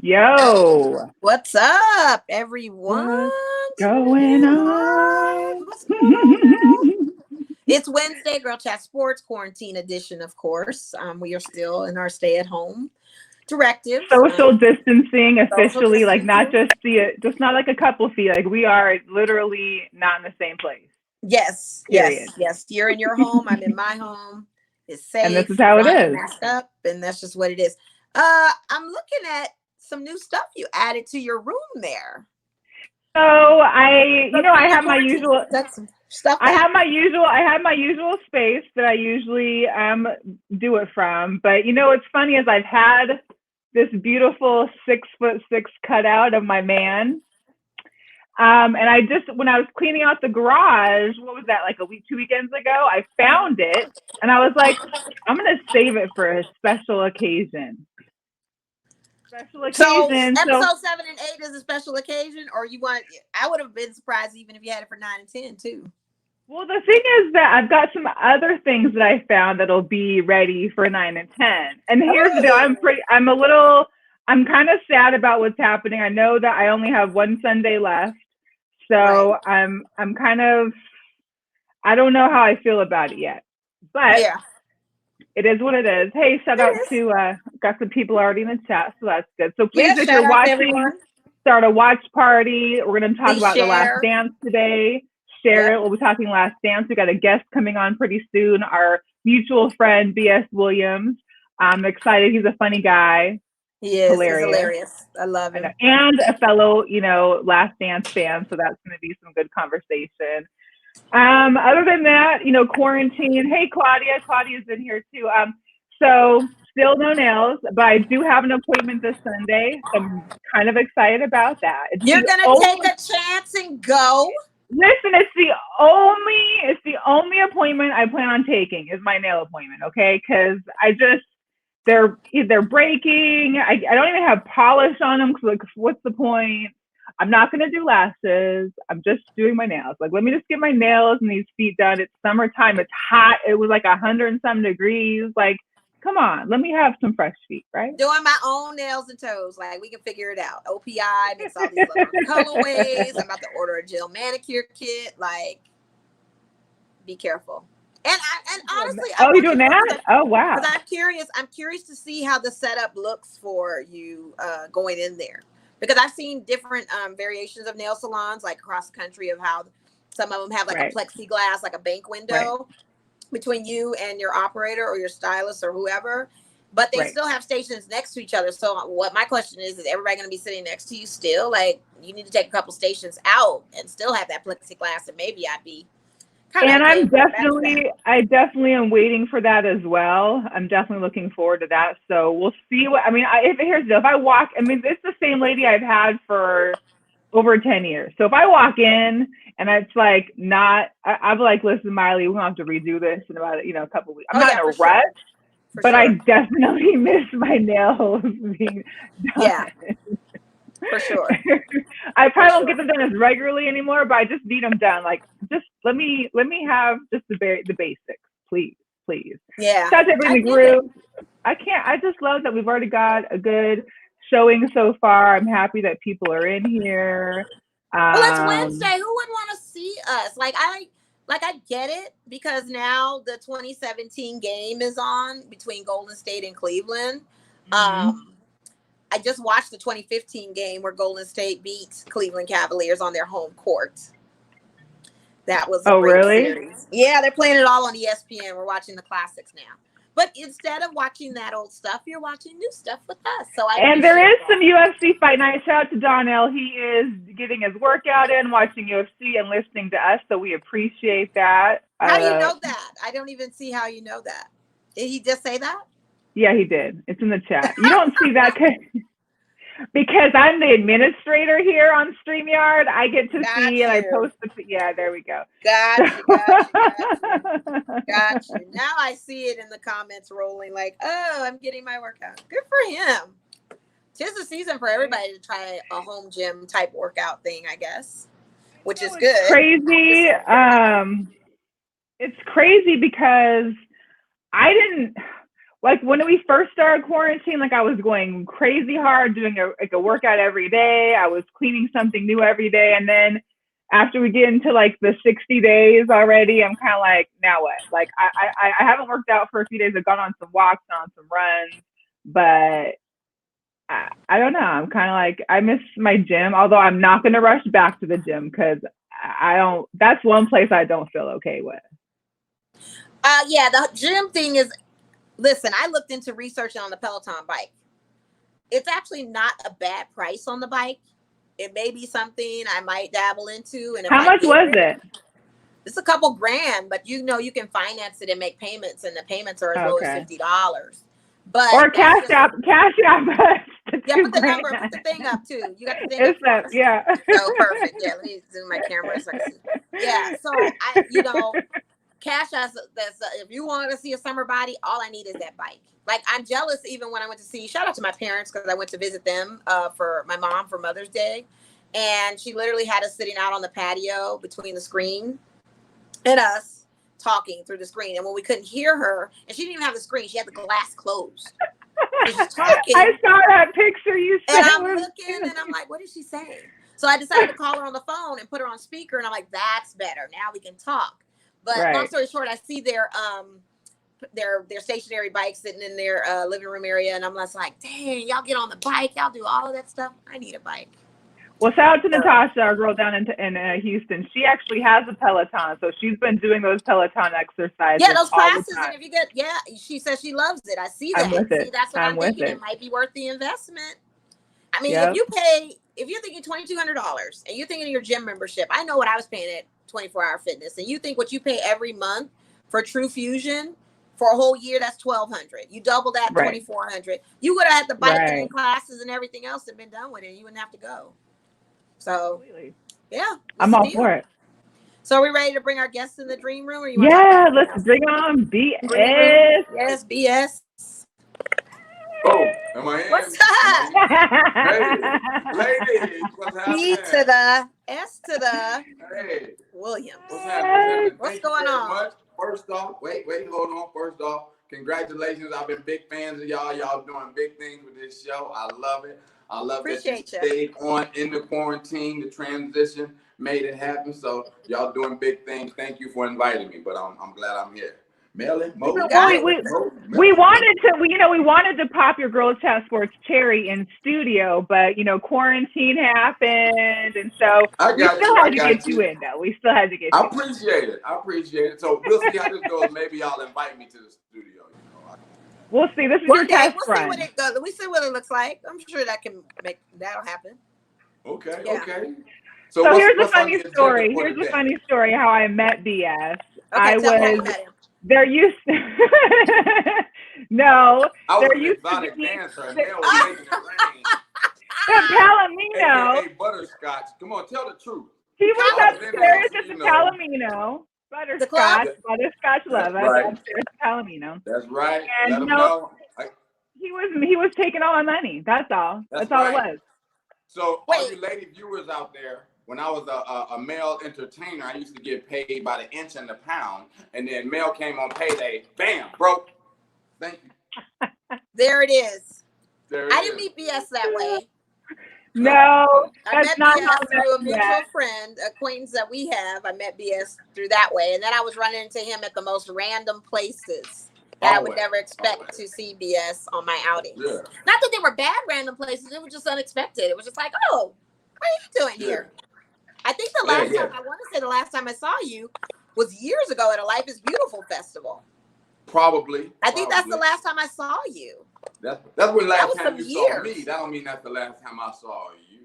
Yo. What's up, everyone? What's going on? What's going on? It's Wednesday, Girlchatsports quarantine edition, of course. We are still in our stay-at-home directives. Social distancing officially, social like not distancing. just not like a couple feet. Like we are literally not in the same place. Yes, Period. yes. You're in your home. I'm in my home. It's safe. And this is how it is. Masked up, and that's just what it is. I'm looking at some new stuff you added to your room there. So I have my usual stuff. I have my usual space that I usually do it from. But what's funny is I've had this beautiful 6'6" cutout of my man. And when I was cleaning out the garage, what was that, like 2 weekends ago? I found it and I was like, I'm going to save it for a special occasion. So episode 7 and 8 is a special occasion, or I would have been surprised even if you had it for 9 and 10 too. Well, the thing is that I've got some other things that I found that'll be ready for 9 and 10. And here's the deal. I'm kind of sad about what's happening. I know that I only have one Sunday left. So right. I'm kind of, I don't know how I feel about it yet, but yeah. It is what it is. Hey, shout out to, got some people already in the chat, so that's good. So please, if you're watching, start a watch party. We're going to talk about The Last Dance today. Share it. We'll be talking Last Dance. We got a guest coming on pretty soon, our mutual friend, B.S. Williams. I'm excited. He's a funny guy. He is. He's hilarious. I love him. And a fellow, Last Dance fan, so that's going to be some good conversation. Other than that, quarantine. Hey, Claudia. Claudia's in here too. So still no nails, but I do have an appointment this Sunday. So I'm kind of excited about that. You're gonna take a chance and go. Listen, it's the only appointment I plan on taking is my nail appointment. Okay, because they're breaking. I don't even have polish on them. Cause what's the point? I'm not going to do lashes. I'm just doing my nails. Like, let me just get my nails and these feet done. It's summertime. It's hot. It was like 100 and some degrees. Like, come on. Let me have some fresh feet, right? Doing my own nails and toes. Like, we can figure it out. OPI makes all these little colorways. I'm about to order a gel manicure kit. Like, be careful. And honestly, you're doing that? Oh, wow. Because I'm curious to see how the setup looks for you going in there. Because I've seen different variations of nail salons, like across the country, of how some of them have like a plexiglass, like a bank window between you and your operator or your stylist or whoever. But they still have stations next to each other. So what my question is everybody going to be sitting next to you still? Like, you need to take a couple stations out and still have that plexiglass, and maybe I'd be and I definitely am waiting for that as well. I'm definitely looking forward to that. So we'll see if I walk, it's the same lady I've had for over 10 years. So if I walk in and it's like I'm like, listen, Miley, we're going to have to redo this in about, a couple of weeks. I'm not in a rush, but I definitely miss my nails being done. Yeah. For sure. I probably won't get them done as regularly anymore, but I just need them done. Like, just let me have just the basics, please. Yeah. Touch everything in the group. I just love that we've already got a good showing so far. I'm happy that people are in here. Well, it's Wednesday. Who wouldn't want to see us? I get it, because now the 2017 game is on between Golden State and Cleveland. Mm-hmm. I just watched the 2015 game where Golden State beat Cleveland Cavaliers on their home court. That was a great series. Yeah, they're playing it all on ESPN. We're watching the classics now. But instead of watching that old stuff, you're watching new stuff with us. And there is some UFC fight night. Shout out to Donnell. He is getting his workout in, watching UFC and listening to us. So we appreciate that. How do you know that? I don't even see how you know that. Did he just say that? Yeah, he did. It's in the chat. You don't see that because I'm the administrator here on StreamYard. I get to see and I post yeah, there we go. Got you. Now I see it in the comments rolling like, oh, I'm getting my workout. Good for him. 'Tis the season for everybody to try a home gym type workout thing, I guess, which is good. Crazy. It's crazy because like when we first started quarantine, like I was going crazy hard, doing a workout every day. I was cleaning something new every day. And then after we get into like the 60 days already, I'm kind of like, now what? Like I haven't worked out for a few days. I've gone on some walks, on some runs, but I don't know. I'm kind of like, I miss my gym, although I'm not going to rush back to the gym because that's one place I don't feel okay with. Yeah, the gym thing is, listen, I looked into researching on the Peloton bike. It's actually not a bad price on the bike. It may be something I might dabble into. And how much was it? It's a couple grand, but you can finance it and make payments, and the payments are as low as $50. But or cash app. Yeah, put the thing up too. You got the thing up. Yeah. Oh, perfect. Yeah, let me zoom my camera so I can see. Yeah, so cash us. If you want to see a summer body, all I need is that bike. Like, I'm jealous even when I went to see, shout out to my parents because I went to visit them for my mom for Mother's Day. And she literally had us sitting out on the patio between the screen and us talking through the screen. And when we couldn't hear her, and she didn't even have the screen, she had the glass closed. She's talking. I saw that picture you sent. And I'm looking and I'm like, what is she saying? So I decided to call her on the phone and put her on speaker. And I'm like, that's better. Now we can talk. But long story short, I see their stationary bikes sitting in their living room area. And I'm just like, dang, y'all get on the bike. Y'all do all of that stuff. I need a bike. Well, shout out to Natasha, our girl down in Houston. She actually has a Peloton, so she's been doing those Peloton exercises. Yeah, those classes, and if you get, she says she loves it. I see that. I'm with it. See, that's what I'm thinking. It might be worth the investment. I mean, if you're thinking $2,200 and you're thinking of your gym membership, I know what I was paying at 24-Hour Fitness, and you think what you pay every month for True Fusion for a whole year, that's $1,200. You double that, $2,400. You would have had the bike and classes and everything else and been done with it. You wouldn't have to go. So, yeah, I'm all for it. So, are we ready to bring our guests in the dream room? Or let's bring on BS. Yes, BS. Oh, am I in? What's up? Ladies, what's happening? B to the S to the Williams. What's happening? What's going on? Much. First off, wait, hold on. First off, congratulations. I've been big fans of y'all. Y'all doing big things with this show. I love it. I love that you stayed on in the quarantine. The transition made it happen. So y'all doing big things. Thank you for inviting me. But I'm glad I'm here. We wanted to pop your Girlchatsports cherry in studio, but quarantine happened, and so we still had to get you in. Though we still had to get. I appreciate it. So we'll see how this goes. Maybe y'all invite me to the studio. We'll see. This is your test run. We'll see what it does. We see what it looks like. I'm sure that'll happen. Okay. Yeah. Okay. So here's a funny story. Here's a funny story how I met BS. Okay, there used to there used to be dancer and they were making it rain. Palomino. Hey, Butterscotch. Come on, tell the truth. He was upstairs at the Palomino. Butterscotch lover. Upstairs at Palomino. That's right. And let him know. He was taking all my money. That's all. That's all it was. So all you lady viewers out there, when I was a male entertainer, I used to get paid by the inch and the pound. And then mail came on payday. Bam, broke. Thank you. There it is. I didn't meet BS that way. No, that's not how through a mutual friend, acquaintance that we have. I met BS through that way. And then I was running into him at the most random places that I would never expect to see BS on my outings. Yeah. Not that they were bad random places. It was just unexpected. It was just like, oh, what are you doing here? I think the last time, I want to say the last time I saw you was years ago at a Life is Beautiful festival. Probably. I think that's the last time I saw you. That's when last time you saw me. That don't mean that's the last time I saw you.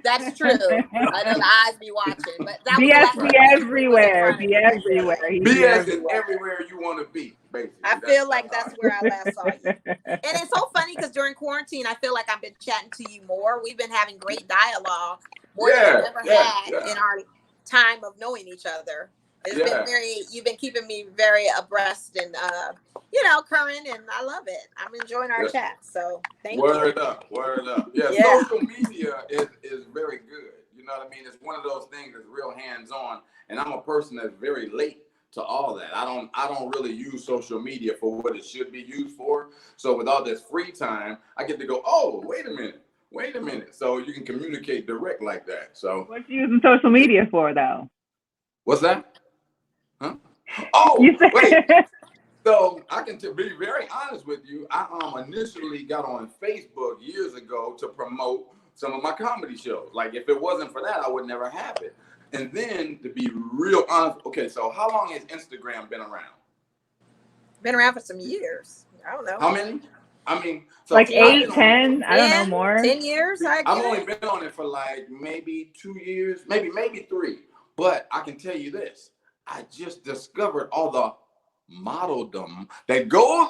That's true. I know the eyes be watching, but that BS be everywhere. Be everywhere. BS is everywhere you want to be, basically. I feel like that's where I last saw you. And it's so funny because during quarantine, I feel like I've been chatting to you more. We've been having great dialogue, more than we've ever had in our time of knowing each other. It's been you've been keeping me very abreast and, current, and I love it. I'm enjoying our chat. So thank you. Word up. Yeah, social media is very good. You know what I mean? It's one of those things that's real hands-on. And I'm a person that's very late to all that. I don't really use social media for what it should be used for. So with all this free time, I get to go, oh, wait a minute. So you can communicate direct like that. So what you using social media for, though? What's that? Huh? Oh, wait. So I can be very honest with you. I initially got on Facebook years ago to promote some of my comedy shows. Like if it wasn't for that, I would never have it. And then to be real honest, okay, so how long has Instagram been around? Been around for some years. I don't know. How many? I mean, so like 8, 10, I don't know, more. 10 years. I've only been on it for like maybe 2 years, maybe 3. But I can tell you this, I just discovered all the modeldom that goes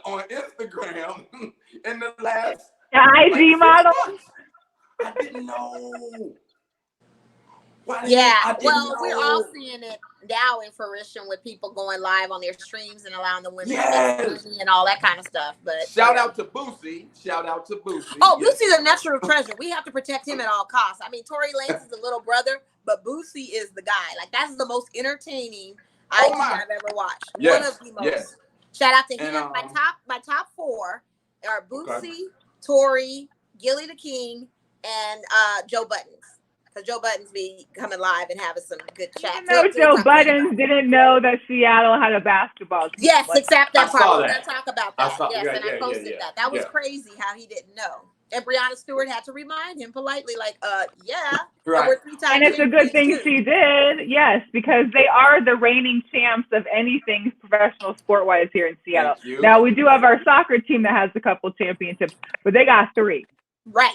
on Instagram in the last IG model. I didn't know. We're all seeing it now in fruition with people going live on their streams and allowing the women to make money and all that kind of stuff. But shout out to Boosie. Oh, yes. Boosie's a natural treasure. We have to protect him at all costs. I mean, Tory Lanez is the little brother, but Boosie is the guy. Like that's the most entertaining IG I've ever watched. Yes. One of the most. Yes. Shout out to him. My top 4 are Boosie, Tory, Gilly the King, and Joe Buttons. Because Joe Buttons be coming live and having some good chats. No, Joe Buttons didn't know that Seattle had a basketball team. Yes, except that part. We're going to talk about that. I posted that. That was crazy how he didn't know. And Breonna Stewart had to remind him politely, like, Right. We're 3 times and it's a good thing she did, yes, because they are the reigning champs of anything professional sport-wise here in Seattle. Now, we do have our soccer team that has a couple championships, but they got 3. Right.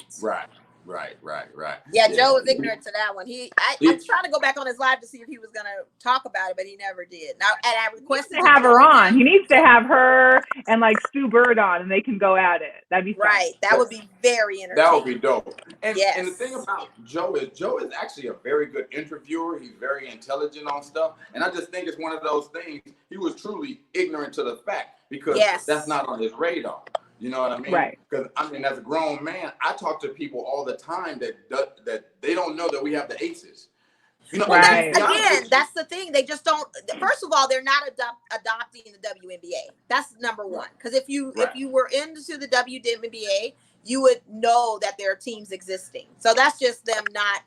Yeah, Joe was ignorant to that one. I'm trying to go back on his live to see if he was going to talk about it, but he never did. Now, and I requested to have her on. He needs to have her and like Stu Bird on, and they can go at it. That'd be fun. Right. That would be very entertaining. That would be dope. And the thing about Joe is actually a very good interviewer. He's very intelligent on stuff, and I just think it's one of those things. He was truly ignorant to the fact because that's not on his radar. You know what I mean? Right. Because I mean, as a grown man, I talk to people all the time that they don't know that we have the aces. You know, again, that's the thing. They just don't. First of all, they're not adopting the WNBA. That's number one. Because if you were into the WNBA, you would know that there are teams existing. So that's just them not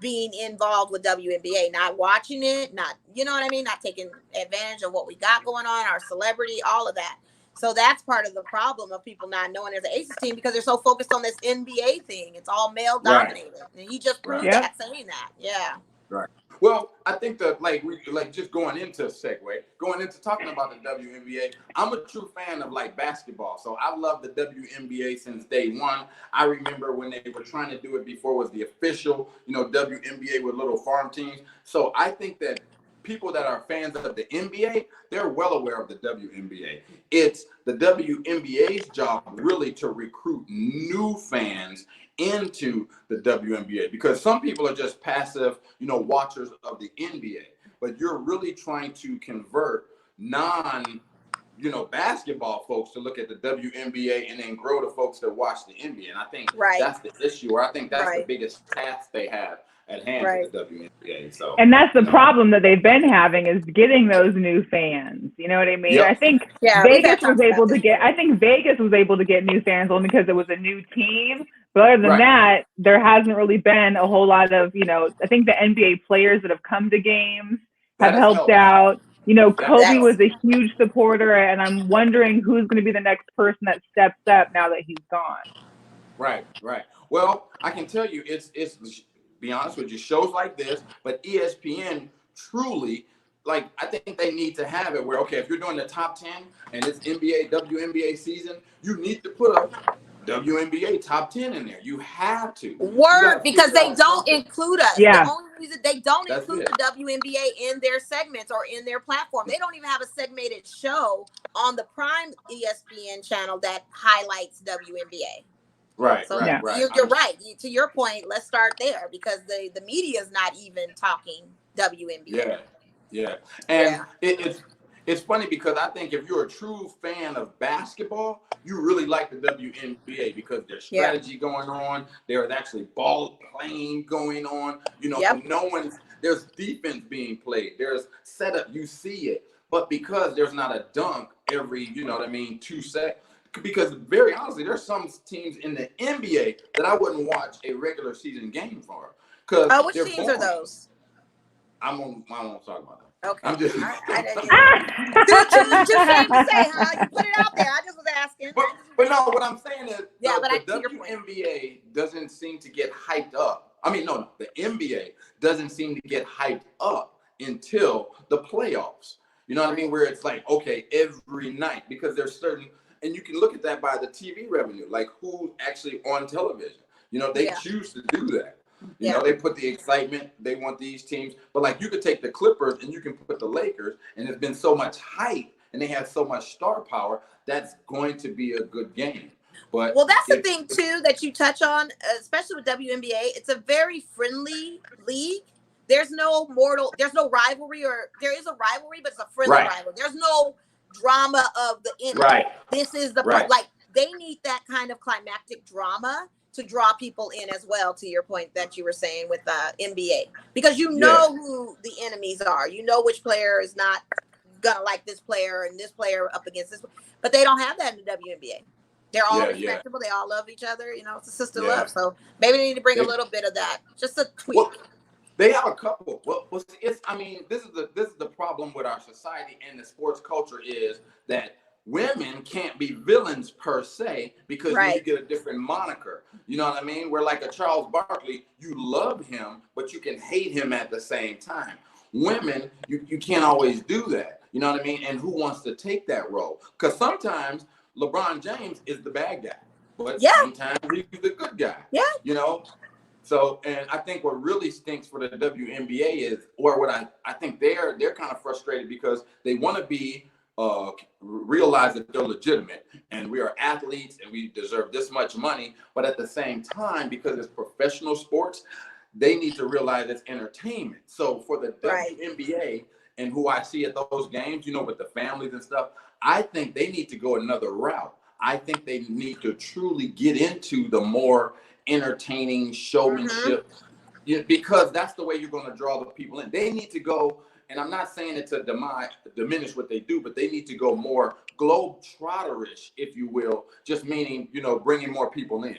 being involved with WNBA, not watching it, not, you know what I mean, not taking advantage of what we got going on, our celebrity, all of that. So that's part of the problem of people not knowing there's an Aces team because they're so focused on this NBA thing. It's all male dominated, and he just proved that saying that. Yeah. Right. Well, I think that just going into talking about the WNBA, I'm a true fan of like basketball. So I've loved the WNBA since day one. I remember when they were trying to do it before it was the official, WNBA with little farm teams. So I think that people that are fans of the NBA, they're well aware of the WNBA. It's the WNBA's job really to recruit new fans into the WNBA because some people are just passive, watchers of the NBA, but you're really trying to convert basketball folks to look at the WNBA and then grow the folks that watch the NBA. And I think that's the issue, or I think that's the biggest task they have at hand with the WNBA. So, and that's the problem that they've been having is getting those new fans. You know what I mean? Yep. I think Vegas was able to get new fans only because it was a new team. But other than that, there hasn't really been a whole lot of, I think the NBA players that have come to games have helped out. Kobe was a huge supporter, and I'm wondering who's going to be the next person that steps up now that he's gone. Right. Well, I can tell you, it's be honest with you, shows like this, but ESPN truly, I think they need to have it where, if you're doing the top 10 and it's WNBA season, you need to put a WNBA top 10 in there. You have to. Because they don't include us. Yeah. The only reason they don't include the WNBA in their segments or in their platform. They don't even have a segmented show on the Prime ESPN channel that highlights WNBA. Right. You're right. To your point, let's start there because the media is not even talking WNBA. Yeah. And it's funny because I think if you're a true fan of basketball, you really like the WNBA because there's strategy going on. There is actually ball playing going on. There's defense being played. There's setup. You see it. But because there's not a dunk every, 2 seconds, because very honestly, there's some teams in the NBA that I wouldn't watch a regular season game for. Which teams are those? I won't talk about that. Okay. I'm just. Too ashamed to say, huh? You put it out there. I just was asking. But no, what I'm saying is, the WNBA doesn't seem to get hyped up. I mean, no, the NBA doesn't seem to get hyped up until the playoffs. You know what I mean? Where it's like, okay, every night, because there's certain, and you can look at that by the TV revenue, like who's actually on television. They choose to do that. You know, they put the excitement, they want these teams, but like you could take the Clippers and you can put the Lakers, and there's been so much hype and they have so much star power, that's going to be a good game. But that's the thing too that you touch on, especially with WNBA. It's a very friendly league. There's no rivalry, or there is a rivalry, but it's a friendly rivalry. There's no drama of the end. Right. This is the like they need that kind of climactic drama to draw people in as well, to your point that you were saying with NBA, because who the enemies are. You know which player is not gonna like this player and this player up against this, but they don't have that in the WNBA. They're all respectable. They all love each other. It's a sister love. So maybe they need to bring a little bit of that, just a tweak. Well, they have a couple. Well, this is the problem with our society and the sports culture is that women can't be villains per se, because you get a different moniker. You know what I mean? Where like a Charles Barkley, you love him, but you can hate him at the same time. Women, you can't always do that. You know what I mean? And who wants to take that role? Because sometimes LeBron James is the bad guy, but sometimes he's the good guy. Yeah. So, and I think what really stinks for the WNBA is, or what I think they're kind of frustrated because they want to be realize that they're legitimate and we are athletes and we deserve this much money, but at the same time, because it's professional sports, they need to realize it's entertainment. So for the WNBA and who I see at those games, with the families and stuff, I think they need to go another route. I think they need to truly get into the more entertaining showmanship, because that's the way you're going to draw the people in. They need to go. And I'm not saying it to diminish what they do, but they need to go more globetrotterish, if you will, just meaning, bringing more people in.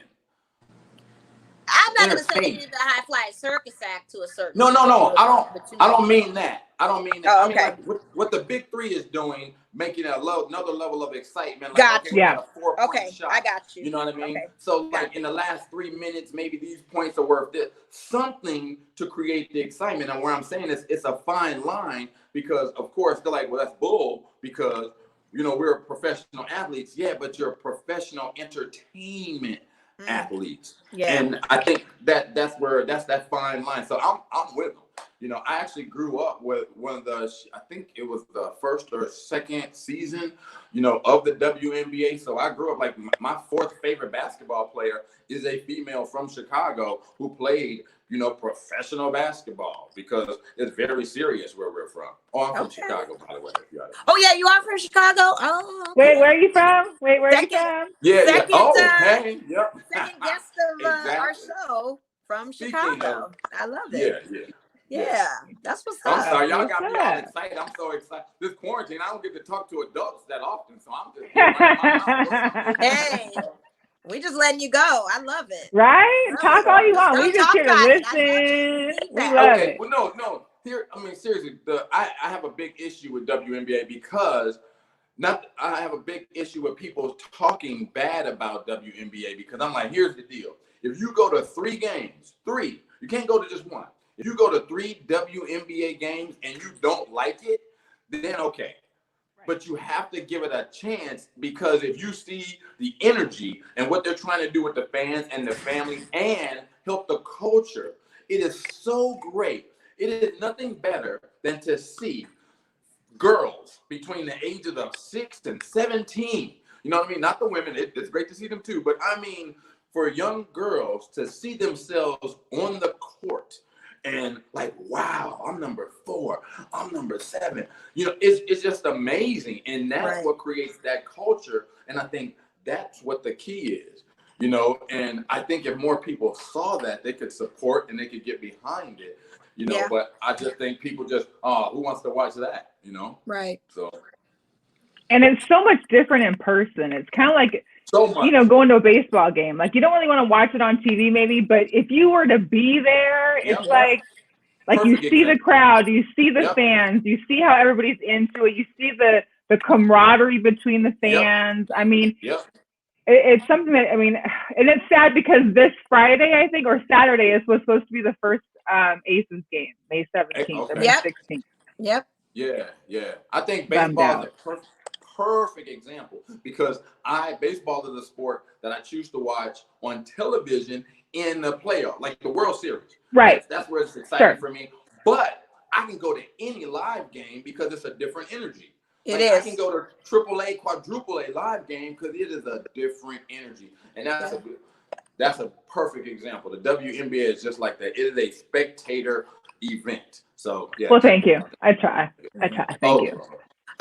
I'm not going to say they need the high flying circus act to a certain. No. I don't mean that. I mean like what the big three is doing, making another level of excitement. Like, we got a 4-point shot. I got you. You know what I mean? Okay. So like in the last 3 minutes, maybe these points are worth this. Something to create the excitement. And where I'm saying is it's a fine line, because of course they're like, well, that's bull, because we're professional athletes. Yeah, but you're professional entertainment athletes. Yeah. And I think that's that fine line. So I'm with them. I actually grew up with one of I think it was the first or second season, of the WNBA. So I grew up like my fourth favorite basketball player is a female from Chicago who played, professional basketball, because it's very serious where we're from. Oh, I'm from Chicago, by the way. Oh, yeah, you are from Chicago? Oh, okay. Wait, where are you from? Where are you from? Yeah, second, hey, yep. Second guest of our show from Chicago. I love it. Yeah, that's what's up. I'm sorry, y'all got me all excited. I'm so excited. This quarantine, I don't get to talk to adults that often, so I'm just Hey, we just letting you go. I love it. Right? Talk all you want. We just here to listen. We love it. Well, no. Here, seriously, I have a big issue with WNBA because I have a big issue with people talking bad about WNBA, because I'm like, here's the deal. If you go to 3 games, you can't go to just one. If you go to 3 WNBA games and you don't like it, then okay. Right. But you have to give it a chance, because if you see the energy and what they're trying to do with the fans and the families and help the culture, it is so great. It is nothing better than to see girls between the ages of 6 and 17. You know what I mean? Not the women. It's great to see them too. But I mean, for young girls to see themselves on the court and like, wow, I'm number 4, I'm number 7. It's just amazing. And that's what creates that culture. And I think that's what the key is, and I think if more people saw that, they could support and they could get behind it. you know, but I just think people just, who wants to watch that, you know? Right. So. And it's so much different in person. It's kind of like, you know, going to a baseball game. Like, you don't really want to watch it on TV maybe, but if you were to be there, it's like you see the crowd, you see the fans, you see how everybody's into it, you see the camaraderie between the fans. I mean, it's something that, I mean, and it's sad because this Friday, I think, or Saturday was supposed to be the first Aces game, May 17th or May 16th. Yep. Yeah. I think baseball is a perfect example because baseball is a sport that I choose to watch on television in the playoff, like the World Series. Right. That's where it's exciting for me. But I can go to any live game because it's a different energy. I can go to AAA, quadruple A live game because it is a different energy. And that's a perfect example. The WNBA is just like that. It is a spectator event. So, yeah. Well, thank you. I try. Thank you.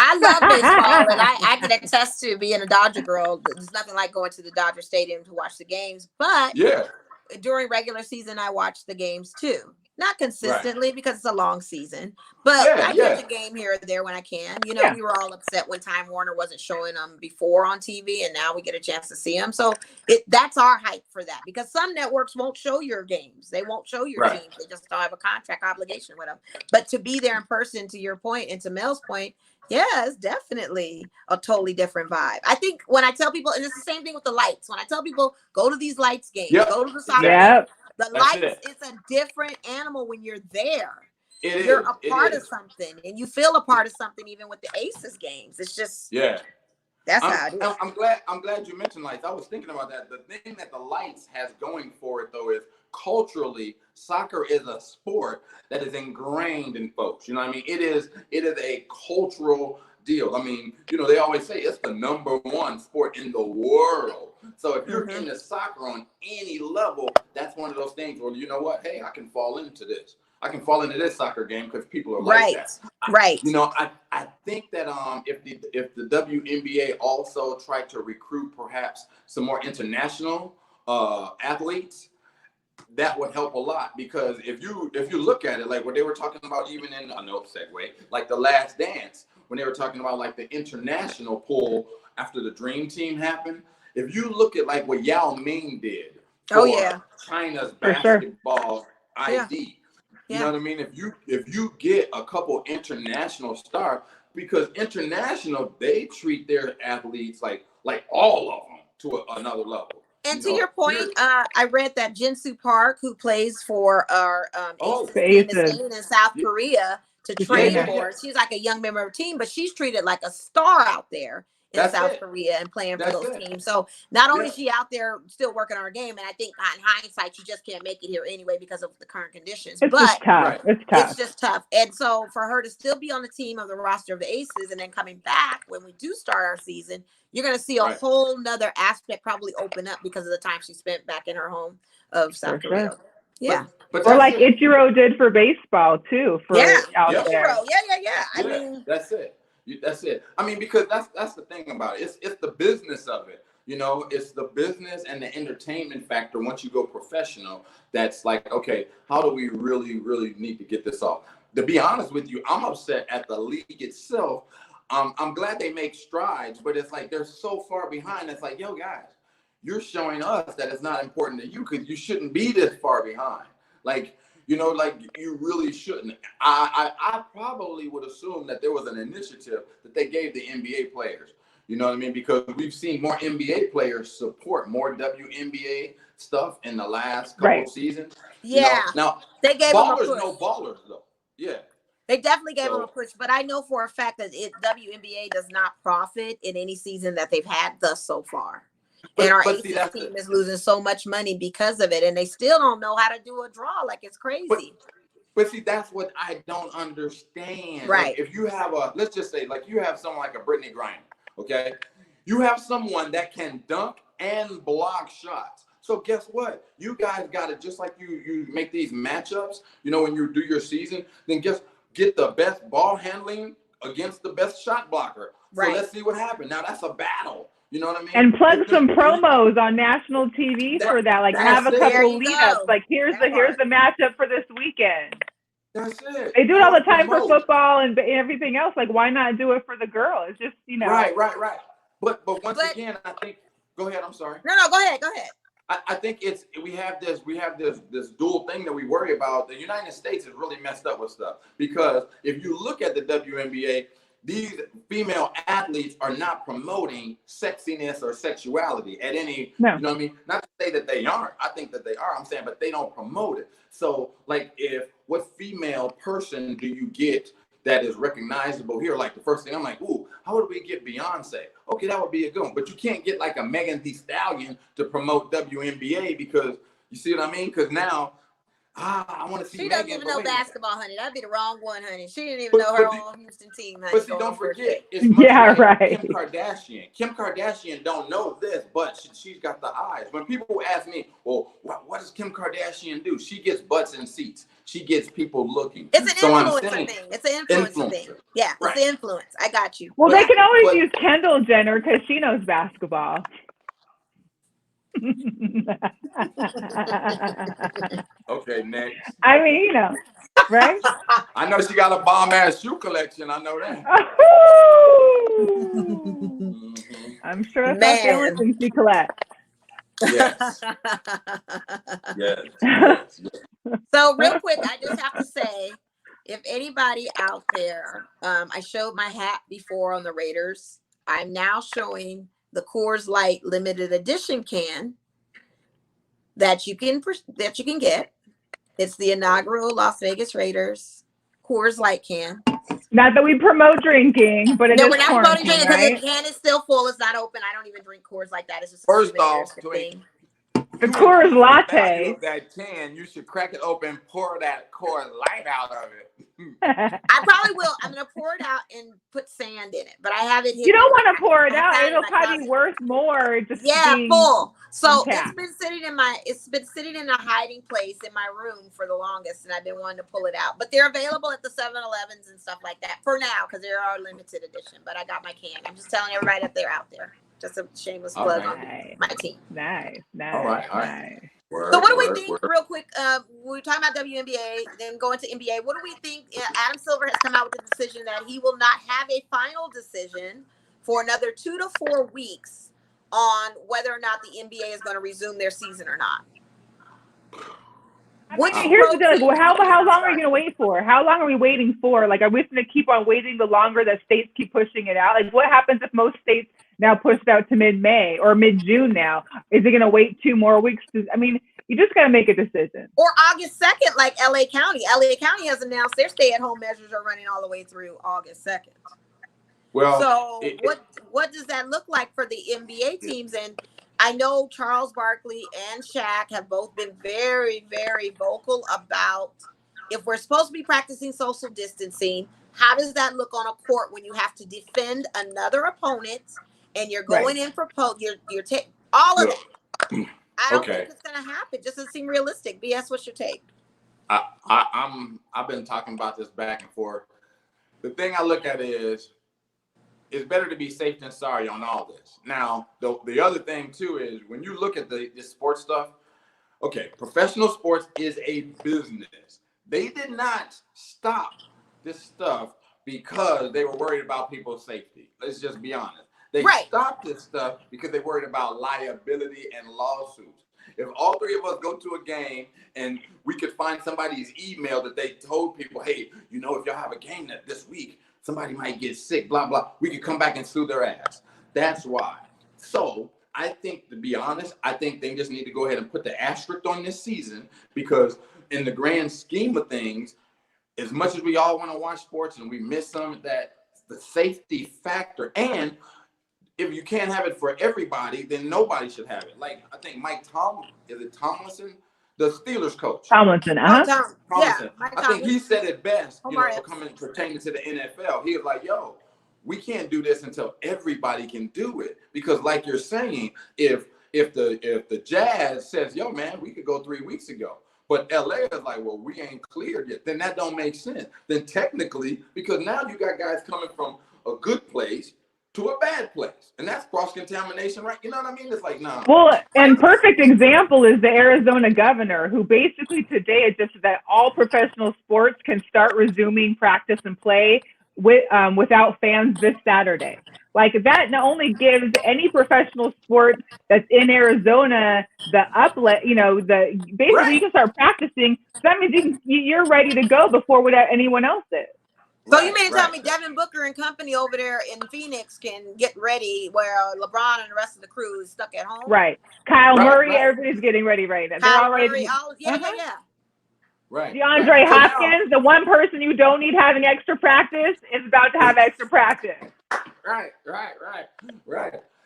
I love baseball, and I can attest to being a Dodger girl. There's nothing like going to the Dodger Stadium to watch the games. But during regular season, I watch the games too. Not consistently because it's a long season, but I catch a game here or there when I can. You know, we were all upset when Time Warner wasn't showing them before on TV, and now we get a chance to see them. So that's our hype for that because some networks won't show your games. They won't show your teams. They just don't have a contract obligation with them. But to be there in person, to your point, and to Mel's point, it's definitely a totally different vibe. I think when I tell people, and it's the same thing with the lights, when I tell people, go to these lights games, go to the soccer games, the lights is a different animal when you're there. You're a part of something, and you feel a part of something even with the Aces games. It's just that's how it is. I'm glad you mentioned lights. I was thinking about that. The thing that the lights has going for it though is culturally, soccer is a sport that is ingrained in folks. You know what I mean? It is a cultural deal. I mean, you know, they always say it's the #1 sport in the world. So if you're into soccer on any level, that's one of those things where, you know what? Hey, I can fall into this. I can fall into this soccer game because people are like that. Right. You know, I think that if the WNBA also tried to recruit perhaps some more international athletes, that would help a lot because if you look at it, like what they were talking about, even in segue, like The Last Dance, when they were talking about like the international pull after the Dream Team happened. If you look at like what Yao Ming did for China's basketball ID, you know what I mean? If you get a couple international stars, because international, they treat their athletes like all of them to another level. And to your point, I read that Jinsu Park, who plays for our Aces team, is staying in South Korea to train for. She's like a young member of the team, but she's treated like a star out there in South Korea and playing for those teams. So not only is she out there still working on her game, and I think in hindsight, she just can't make it here anyway because of the current conditions. It's just tough. It's just tough. And so for her to still be on the team of the roster of the Aces and then coming back when we do start our season, you're going to see a whole nother aspect probably open up because of the time she spent back in her home of South Korea. Yeah. But or like Ichiro did for baseball too. For out there. Yeah. I mean, that's it. That's it. I mean, because that's the thing about it. It's the business of it. You know, it's the business and the entertainment factor. Once you go professional, that's like, okay, how do we really, really need to get this off? To be honest with you, I'm upset at the league itself. I'm glad they make strides, but it's like they're so far behind. It's like, yo, guys, you're showing us that it's not important to you because you shouldn't be this far behind. Like, you know, like you really shouldn't. I probably would assume that there was an initiative that they gave the NBA players. You know what I mean? Because we've seen more NBA players support more WNBA stuff in the last couple of seasons. Yeah. You know? Now, they gave ballers them a push. know ballers, though. Yeah. They definitely gave them a push, but I know for a fact that WNBA does not profit in any season that they've had thus so far. And our Aces team is losing so much money because of it, and they still don't know how to do a draw. Like, it's crazy. But see, that's what I don't understand. Right. Like, if you have let's just say, like, you have someone like a Brittany Griner, okay? You have someone that can dunk and block shots. So guess what? You guys got it. Just like you make these matchups, you know, when you do your season, then get the best ball handling against the best shot blocker. So let's see what happens. Now, that's a battle. You know what I mean? And plug some promos on national TV for that. Like, have a couple lead-ups. Like, here's the matchup for this weekend. That's it. They do it all the time for football and everything else. Like, why not do it for the girl? It's just, you know. Right. But once again, I think. Go ahead. I'm sorry. No, go ahead. I think we have this dual thing that we worry about. The United States is really messed up with stuff, because if you look at the WNBA, these female athletes are not promoting sexiness or sexuality at any, no. You know what I mean? Not to say that they aren't. I think that they are. I'm saying, but they don't promote it. So, like, what female person do you get that is recognizable here? Like, the first thing I'm like, ooh, how would we get Beyonce? Okay, that would be a good one. But you can't get like a Megan Thee Stallion to promote WNBA, because you see what I mean? Because now, I want to see Megan. She doesn't even know basketball, honey. That'd be the wrong one, honey. She didn't even know her own Houston team, honey. But see, don't forget, it's much like right. Kim Kardashian. Kim Kardashian don't know this, but she's got the eyes. When people ask me, well, what does Kim Kardashian do? She gets butts in seats. She gets people looking. It's an influencer thing. It's an influencer thing. Yeah, right. It's the influence. I got you. Well, they can always use Kendall Jenner because she knows basketball. Okay, next. I mean, you know, right? I know she got a bomb-ass shoe collection. I know that. I'm sure that's the only thing she collects. Yes. Yes. So real quick, I just have to say, if anybody out there, I showed my hat before on the Raiders. I'm now showing the Coors Light limited edition can that you can get. It's the inaugural Las Vegas Raiders Coors Light can. Not that we promote drinking, but we're not promoting drinking because the can is still full. It's not open. I don't even drink Coors like that. It's just first off, thing. The Coors latte. That can, you should crack it open, pour that Coors Light out of it. I probably will. I'm gonna pour it out and put sand in it, but I have it here. You don't want to pour it out. It'll probably be worth more. Just full. So intact. it's been sitting in a hiding place in my room for the longest, and I've been wanting to pull it out. But they're available at the 7-Elevens and stuff like that for now because they are limited edition. But I got my can. I'm just telling everybody that they're out there. Just a shameless plug on my team. Nice. All right. Word, so what do we think, real quick, we're talking about WNBA, then going to NBA. What do we think? Adam Silver has come out with the decision that he will not have a final decision for another 2 to 4 weeks on whether or not the NBA is going to resume their season or not. Here's the deal. Well, how long are you going to wait for? How long are we waiting for? Like, are we going to keep on waiting the longer that states keep pushing it out? Like, what happens if most states now pushed out to mid-May or mid-June now? Is it going to wait 2 more weeks? You just got to make a decision. Or August 2nd, like LA County. LA County has announced their stay-at-home measures are running all the way through August 2nd. Well, so what does that look like for the NBA teams? And I know Charles Barkley and Shaq have both been very, very vocal about if we're supposed to be practicing social distancing, how does that look on a court when you have to defend another opponent and you're going in for you're taking all of that? I don't think it's going to happen. Just doesn't seem realistic. BS, what's your take? I've been talking about this back and forth. The thing I look at is it's better to be safe than sorry on all this. Now, the other thing too is when you look at this sports stuff, professional sports is a business. They did not stop this stuff because they were worried about people's safety. Let's just be honest. They stopped this stuff because they worried about liability and lawsuits. If all 3 of us go to a game and we could find somebody's email that they told people, hey, if y'all have a game that this week, somebody might get sick, blah, blah, we could come back and sue their ass. That's why. So I think, to be honest, I think they just need to go ahead and put the asterisk on this season because in the grand scheme of things, as much as we all want to watch sports and we miss some of that, the safety factor, and if you can't have it for everybody, then nobody should have it. Like, I think Mike Tomlinson, the Steelers coach. Tomlinson. Tomlinson. I think he said it best, pertaining to the NFL. He was like, we can't do this until everybody can do it. Because like you're saying, if the Jazz says, man, we could go 3 weeks ago. But LA is like, well, we ain't cleared yet. Then that don't make sense. Then technically, because now you got guys coming from a good place, to a bad place, and that's cross-contamination, right? You know what I mean? It's like, nah. Well, and perfect example is the Arizona governor, who basically today adjusted that all professional sports can start resuming practice and play without fans this Saturday. Like, that not only gives any professional sport that's in Arizona the uplet, basically you can start practicing. So that means you're ready to go before anyone else is. So you mean to tell me Devin Booker and company over there in Phoenix can get ready where LeBron and the rest of the crew is stuck at home? Right. Kyle Murray, everybody's getting ready right now. Kyle Murray, yeah. Right. DeAndre Hopkins, the one person you don't need having extra practice, is about to have extra practice. Right.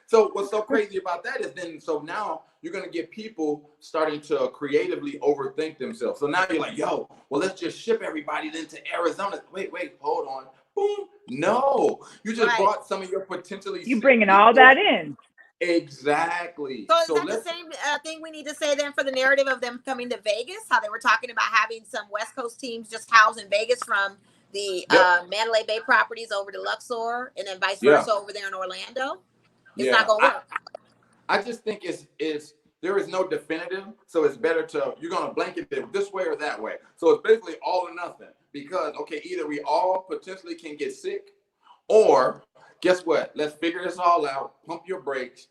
So what's so crazy about that is so now you're going to get people starting to creatively overthink themselves. So now you're like, well, let's just ship everybody then to Arizona. Wait, hold on. Boom. No, you just brought some of your potentially. You bringing all that in. Exactly. So is that the same thing we need to say then for the narrative of them coming to Vegas? How they were talking about having some West Coast teams just housed in Vegas from the Mandalay Bay properties over to Luxor, and then vice versa over there in Orlando. It's not gonna work. I just think there is no definitive, so it's better you're gonna blanket it this way or that way. So it's basically all or nothing, because either we all potentially can get sick, or guess what? Let's figure this all out. Pump your brakes.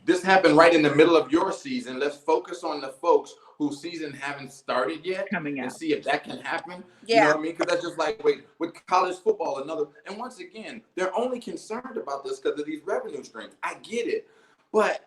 This happened right in the middle of your season. Let's focus on the folks whose season haven't started yet and see if that can happen. Yeah. You know what I mean? Because that's just like, with college football, and once again, they're only concerned about this because of these revenue streams. I get it. But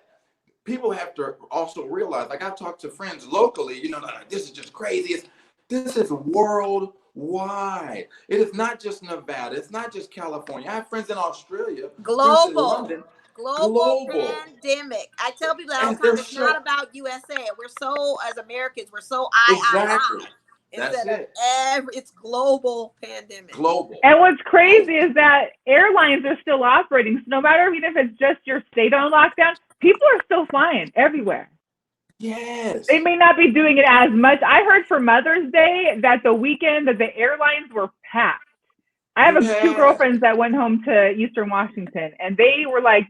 people have to also realize, like, I've talked to friends locally, this is just crazy. This is worldwide. It is not just Nevada. It's not just California. I have friends in Australia. Global. In London. Global pandemic. I tell people that all the time, it's not about USA. We're so, as Americans, we're so I. It's global pandemic. Global. And what's crazy is that airlines are still operating. So no matter even if it's just your state on lockdown, people are still flying everywhere. Yes. They may not be doing it as much. I heard for Mother's Day that the weekend that the airlines were packed. I have two girlfriends that went home to Eastern Washington, and they were like,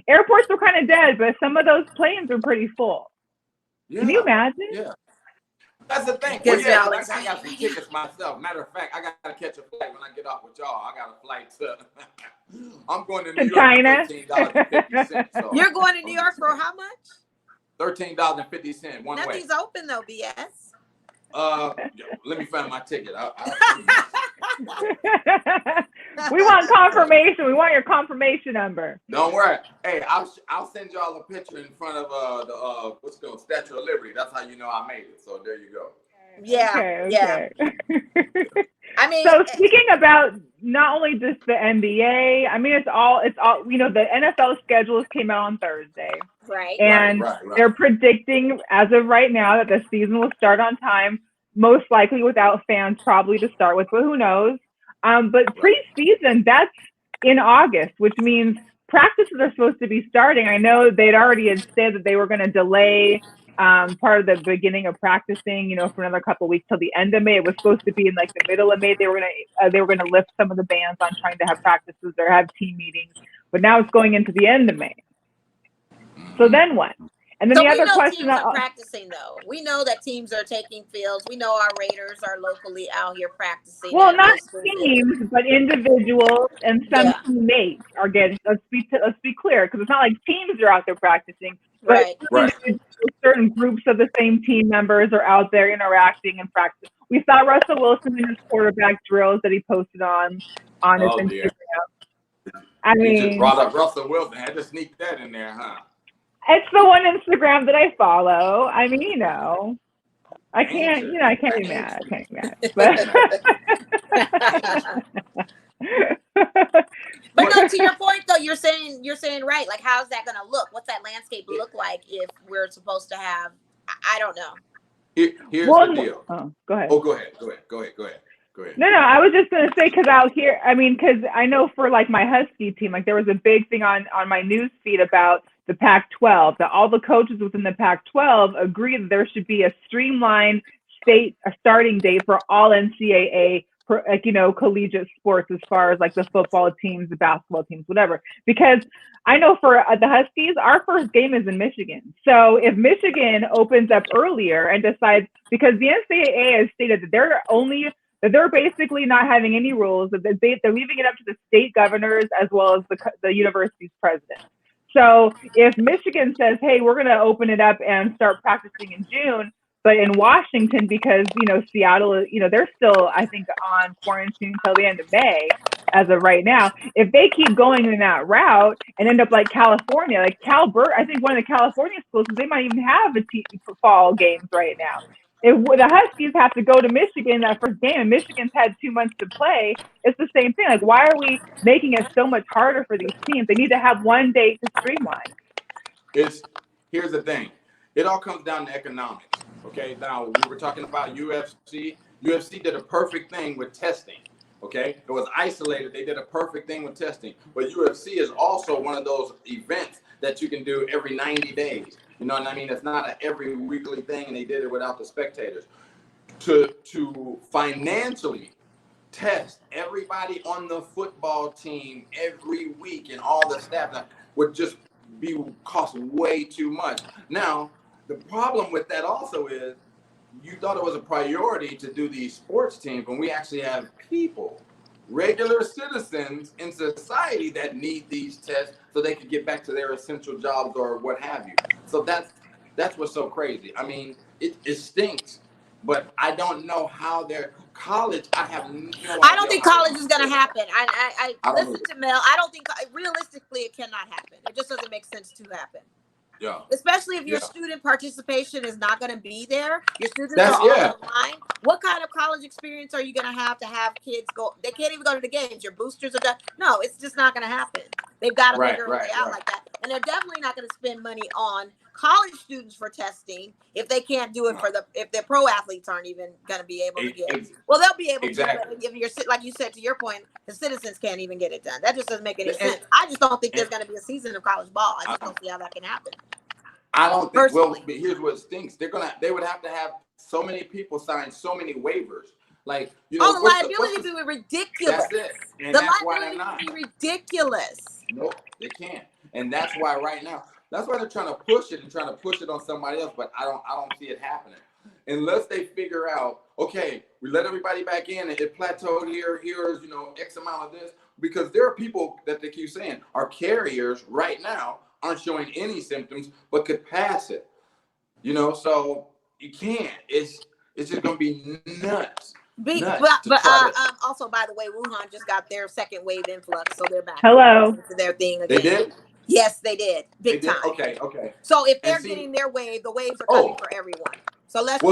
airports were kind of dead, but some of those planes were pretty full. Yeah. Can you imagine? Yeah. That's the thing. I got some tickets myself. Matter of fact, I got to catch a flight when I get off with y'all. I got a flight to. I'm going to New York China. $13.50. So. You're going to New York for how much? $13.50 one way. Nothing's open though, BS. Let me find my ticket. We want confirmation. We want your confirmation number. Don't worry. Hey, I'll send y'all a picture in front of the what's it called, Statue of Liberty. That's how you know I made it. So there you go. Yeah. Okay. I mean, so speaking about not only just the NBA, I mean, it's all, the NFL schedules came out on Thursday. Right. And they're predicting as of right now that the season will start on time, most likely without fans probably to start with, but who knows? But preseason, that's in August, which means practices are supposed to be starting. I know they'd already had said that they were going to delay part of the beginning of practicing, for another couple of weeks till the end of May. It was supposed to be in like the middle of May. They were gonna lift some of the bans on trying to have practices or have team meetings, but now it's going into the end of May. So then what? And then the other question, teams are practicing though. We know that teams are taking fields. We know our Raiders are locally out here practicing. Well, not teams, but individuals and some teammates are getting. Let's be clear, because it's not like teams are out there practicing, but certain groups of the same team members are out there interacting and practicing. We saw Russell Wilson in his quarterback drills that he posted on his Instagram. I mean, you just brought up Russell Wilson. I had to sneak that in there, huh? It's the one Instagram that I follow. I mean, I can't be mad. But no, to your point though, you're saying right. Like, how's that going to look? What's that landscape look like if we're supposed to have? I don't know. Here's the deal. Oh, go ahead. Oh, go ahead. No, I was just going to say, because out here, I mean, because I know for like my Husky team, like there was a big thing on my news feed about the Pac-12, that all the coaches within the Pac-12 agree that there should be a streamlined starting date for all NCAA like, you know, collegiate sports as far as like the football teams, the basketball teams, whatever. Because I know for the Huskies, our first game is in Michigan. So if Michigan opens up earlier and decides, because the NCAA has stated that they're basically not having any rules, that they're leaving it up to the state governors as well as the university's president. So if Michigan says, hey, we're going to open it up and start practicing in June, but in Washington, because, you know, Seattle, you know, they're still, I think, on quarantine until the end of May as of right now. If they keep going in that route and end up like California, like I think one of the California schools, they might even have fall games right now. If the Huskies have to go to Michigan that first game, and Michigan's had 2 months to play, it's the same thing. Like, why are we making it so much harder for these teams? They need to have one date to streamline. Here's the thing. It all comes down to economics. Okay, now we were talking about UFC. UFC did a perfect thing with testing. Okay, it was isolated. They did a perfect thing with testing. But UFC is also one of those events that you can do every 90 days. You know what I mean? It's not an every weekly thing, and they did it without the spectators. To financially test everybody on the football team every week and all the staff would just cost way too much. Now, the problem with that also is you thought it was a priority to do these sports teams when we actually have people, regular citizens in society that need these tests so they can get back to their essential jobs or what have you. So that's what's so crazy. I mean, it stinks, but I don't know how their college. I have no idea. I don't think college is going to happen. I listen to Mel. I don't think realistically it cannot happen. It just doesn't make sense to happen. Yeah. Especially if your student participation is not going to be there. Your students are online. What kind of college experience are you going to have kids go? They can't even go to the games. Your boosters are done. No, it's just not going to happen. They've got to figure it out like that. And they're definitely not going to spend money on college students for testing if they can't do it if their pro athletes aren't even going to be able to get it. Well, they'll be able to, but if you're, like you said, to your point, the citizens can't even get it done. That just doesn't make any sense. I just don't think there's going to be a season of college ball. I just don't see how that can happen. I don't think. Well, but here's what stinks. They would have to have so many people sign so many waivers. Like, you know, the liability would be ridiculous. That's it. And the that's why they're not. Would be ridiculous. Nope, they can't. And that's why right now, that's why they're trying to push it on somebody else. But I don't see it happening unless they figure out, okay, we let everybody back in and it plateaued here. Here's, you know, X amount of this, because there are people that they keep saying are carriers right now, aren't showing any symptoms but could pass it. You know, so you can't. It's just gonna be nuts. Also, by the way, Wuhan just got their second wave influx, so they're back. Hello. To their thing again. They did? Yes, they did. Big time. Okay. So if they're getting their wave, the waves are coming for everyone. So that's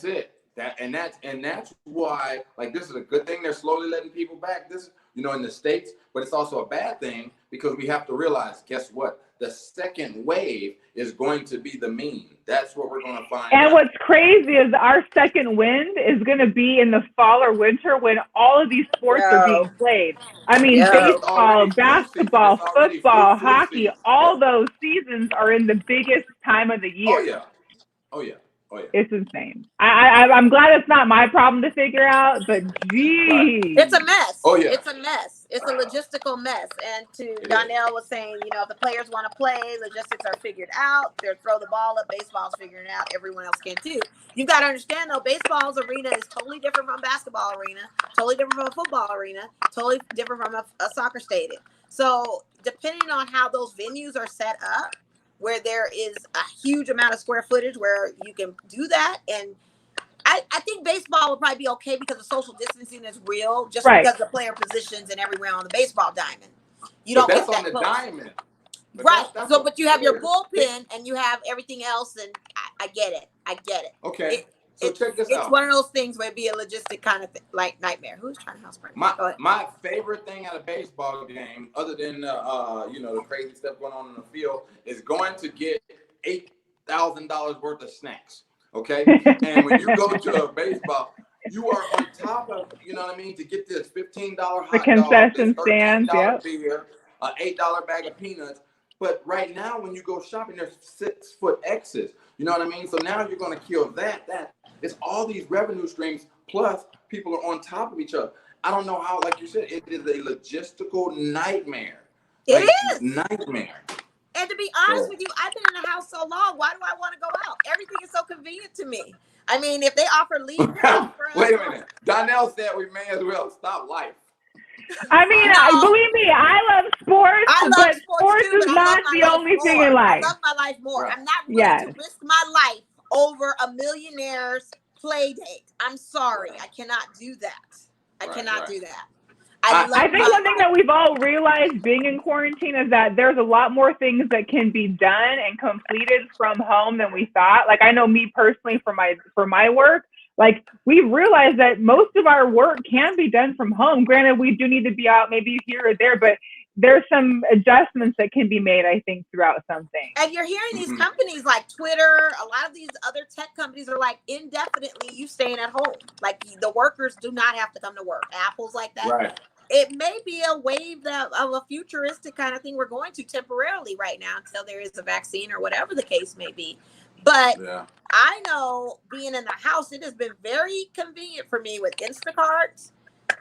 it. That's why, like, this is a good thing. They're slowly letting people back. This, you know, in the States, but it's also a bad thing because we have to realize, guess what? The second wave is going to be the mean. That's what we're going to find. And what's crazy is our second wind is going to be in the fall or winter when all of these sports are being played. I mean, baseball, basketball, football, hockey, all those seasons are in the biggest time of the year. Oh yeah. It's insane. I'm glad it's not my problem to figure out, but geez. It's a mess. Oh yeah. It's a mess. It's a logistical mess. And Donnell was saying, you know, if the players want to play, logistics are figured out. They'll throw the ball up. Baseball's figuring it out. Everyone else can too. You've got to understand though, baseball's arena is totally different from basketball arena, totally different from a football arena, totally different from a soccer stadium. So depending on how those venues are set up, where there is a huge amount of square footage where you can do that. And I think baseball will probably be okay because the social distancing is real, just because of the player positions and everywhere on the baseball diamond. You don't get that on the close. Diamond. But but you have your bullpen and you have everything else, and I get it. Okay. So check this out. It's one of those things where it'd be a logistic kind of like nightmare. Who's trying to house party? My favorite thing at a baseball game, other than the crazy stuff going on in the field, is going to get $8,000 worth of snacks. Okay, and when you go to a baseball, you are on top of, you know what I mean, to get this $15 hot the concession stands, beer, $8 bag of peanuts. But right now, when you go shopping, there's 6-foot X's. You know what I mean? So now you're going to kill that. It's all these revenue streams plus people are on top of each other. I don't know how, like you said, it is a logistical nightmare. It is nightmare. And to be honest with you, I've been in the house so long. Why do I want to go out? Everything is so convenient to me. I mean, if they offer leave, wait a minute. Donnell said we may as well stop life. I mean, believe me, I love sports, but sports is not the only thing in life. I love my life more. Right. I'm not willing to risk my life over a millionaire's play date. I'm sorry. I cannot do that. I cannot do that. I think one thing that we've all realized being in quarantine is that there's a lot more things that can be done and completed from home than we thought. Like, I know me personally for my work, like, we've realized that most of our work can be done from home. Granted, we do need to be out maybe here or there, but there's some adjustments that can be made, I think, throughout some things. And you're hearing these companies like Twitter, a lot of these other tech companies are like, indefinitely you staying at home. Like, the workers do not have to come to work. Apple's like that. Right. It may be a wave of a futuristic kind of thing we're going to temporarily right now until there is a vaccine or whatever the case may be. But I know being in the house, it has been very convenient for me with Instacart,